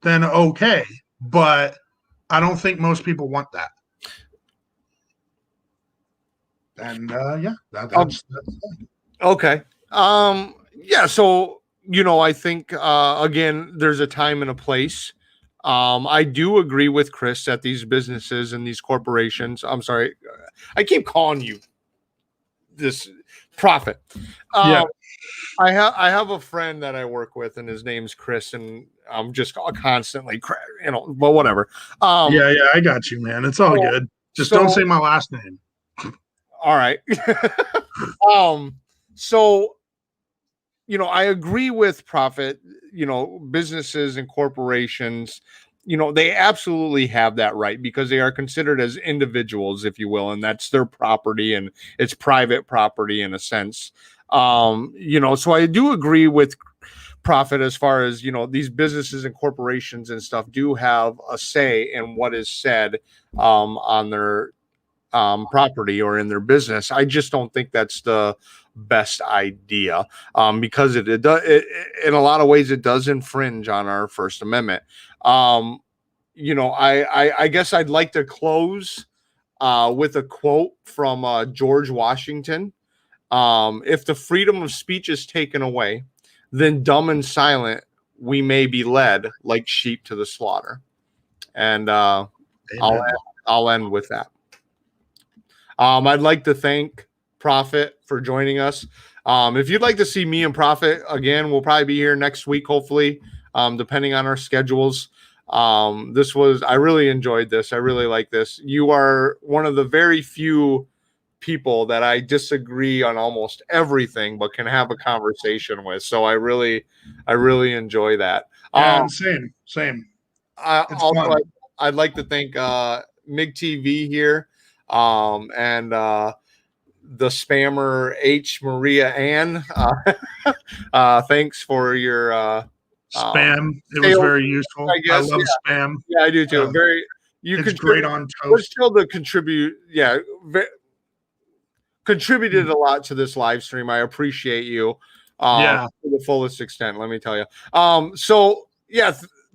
then okay. but I don't think most people want that. And that's Okay. Yeah, so I think again there's a time and a place. I do agree with Chris that these businesses and these corporations, I'm sorry, I keep calling you this Prohfit. yeah. I have a friend that I work with and his name's Chris, and I'm just constantly but whatever. Yeah, I got you, man. It's all good. Just don't say my last name. All right. So I agree with Prohfit, businesses and corporations, they absolutely have that right because they are considered as individuals, if you will, and that's their property and it's private property in a sense. So I do agree with Prohfit as far as, these businesses and corporations and stuff do have a say in what is said on their property or in their business. I just don't think that's the best idea because it does in a lot of ways it does infringe on our First Amendment. I guess I'd like to close with a quote from George Washington. If the freedom of speech is taken away, then dumb and silent we may be led like sheep to the slaughter. And I'll end with that. I'd like to thank Prohfit for joining us. If you'd like to see me and Prohfit again, we'll probably be here next week, hopefully, depending on our schedules. I really enjoyed this. I really like this. You are one of the very few people that I disagree on almost everything, but can have a conversation with. So I really enjoy that. Same. I'd like to thank MIG TV here. And the spammer H. Maria Ann. Thanks for your spam. It was very useful. I love spam. Yeah, I do too. It's great on toast. Still to contribute. Yeah, contributed a lot to this live stream. I appreciate you. To the fullest extent. Let me tell you.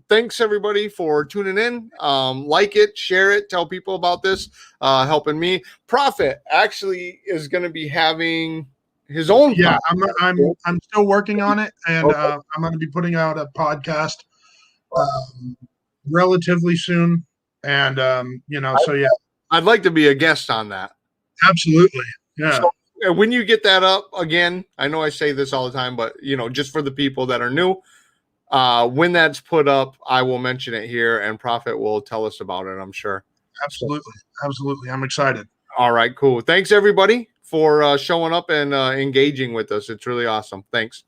Thanks everybody for tuning in. Like it, share it, tell people about this, helping me. Prohfit actually is going to be having his own. Yeah, I'm still working on it, and I'm going to be putting out a podcast relatively soon. And so yeah, I'd like to be a guest on that. Absolutely, yeah. So, when you get that up again, I know I say this all the time, but just for the people that are new. When that's put up, I will mention it here, and Prohfit will tell us about it, I'm sure. Absolutely. I'm excited. All right, cool. Thanks, everybody, for showing up and engaging with us. It's really awesome. Thanks.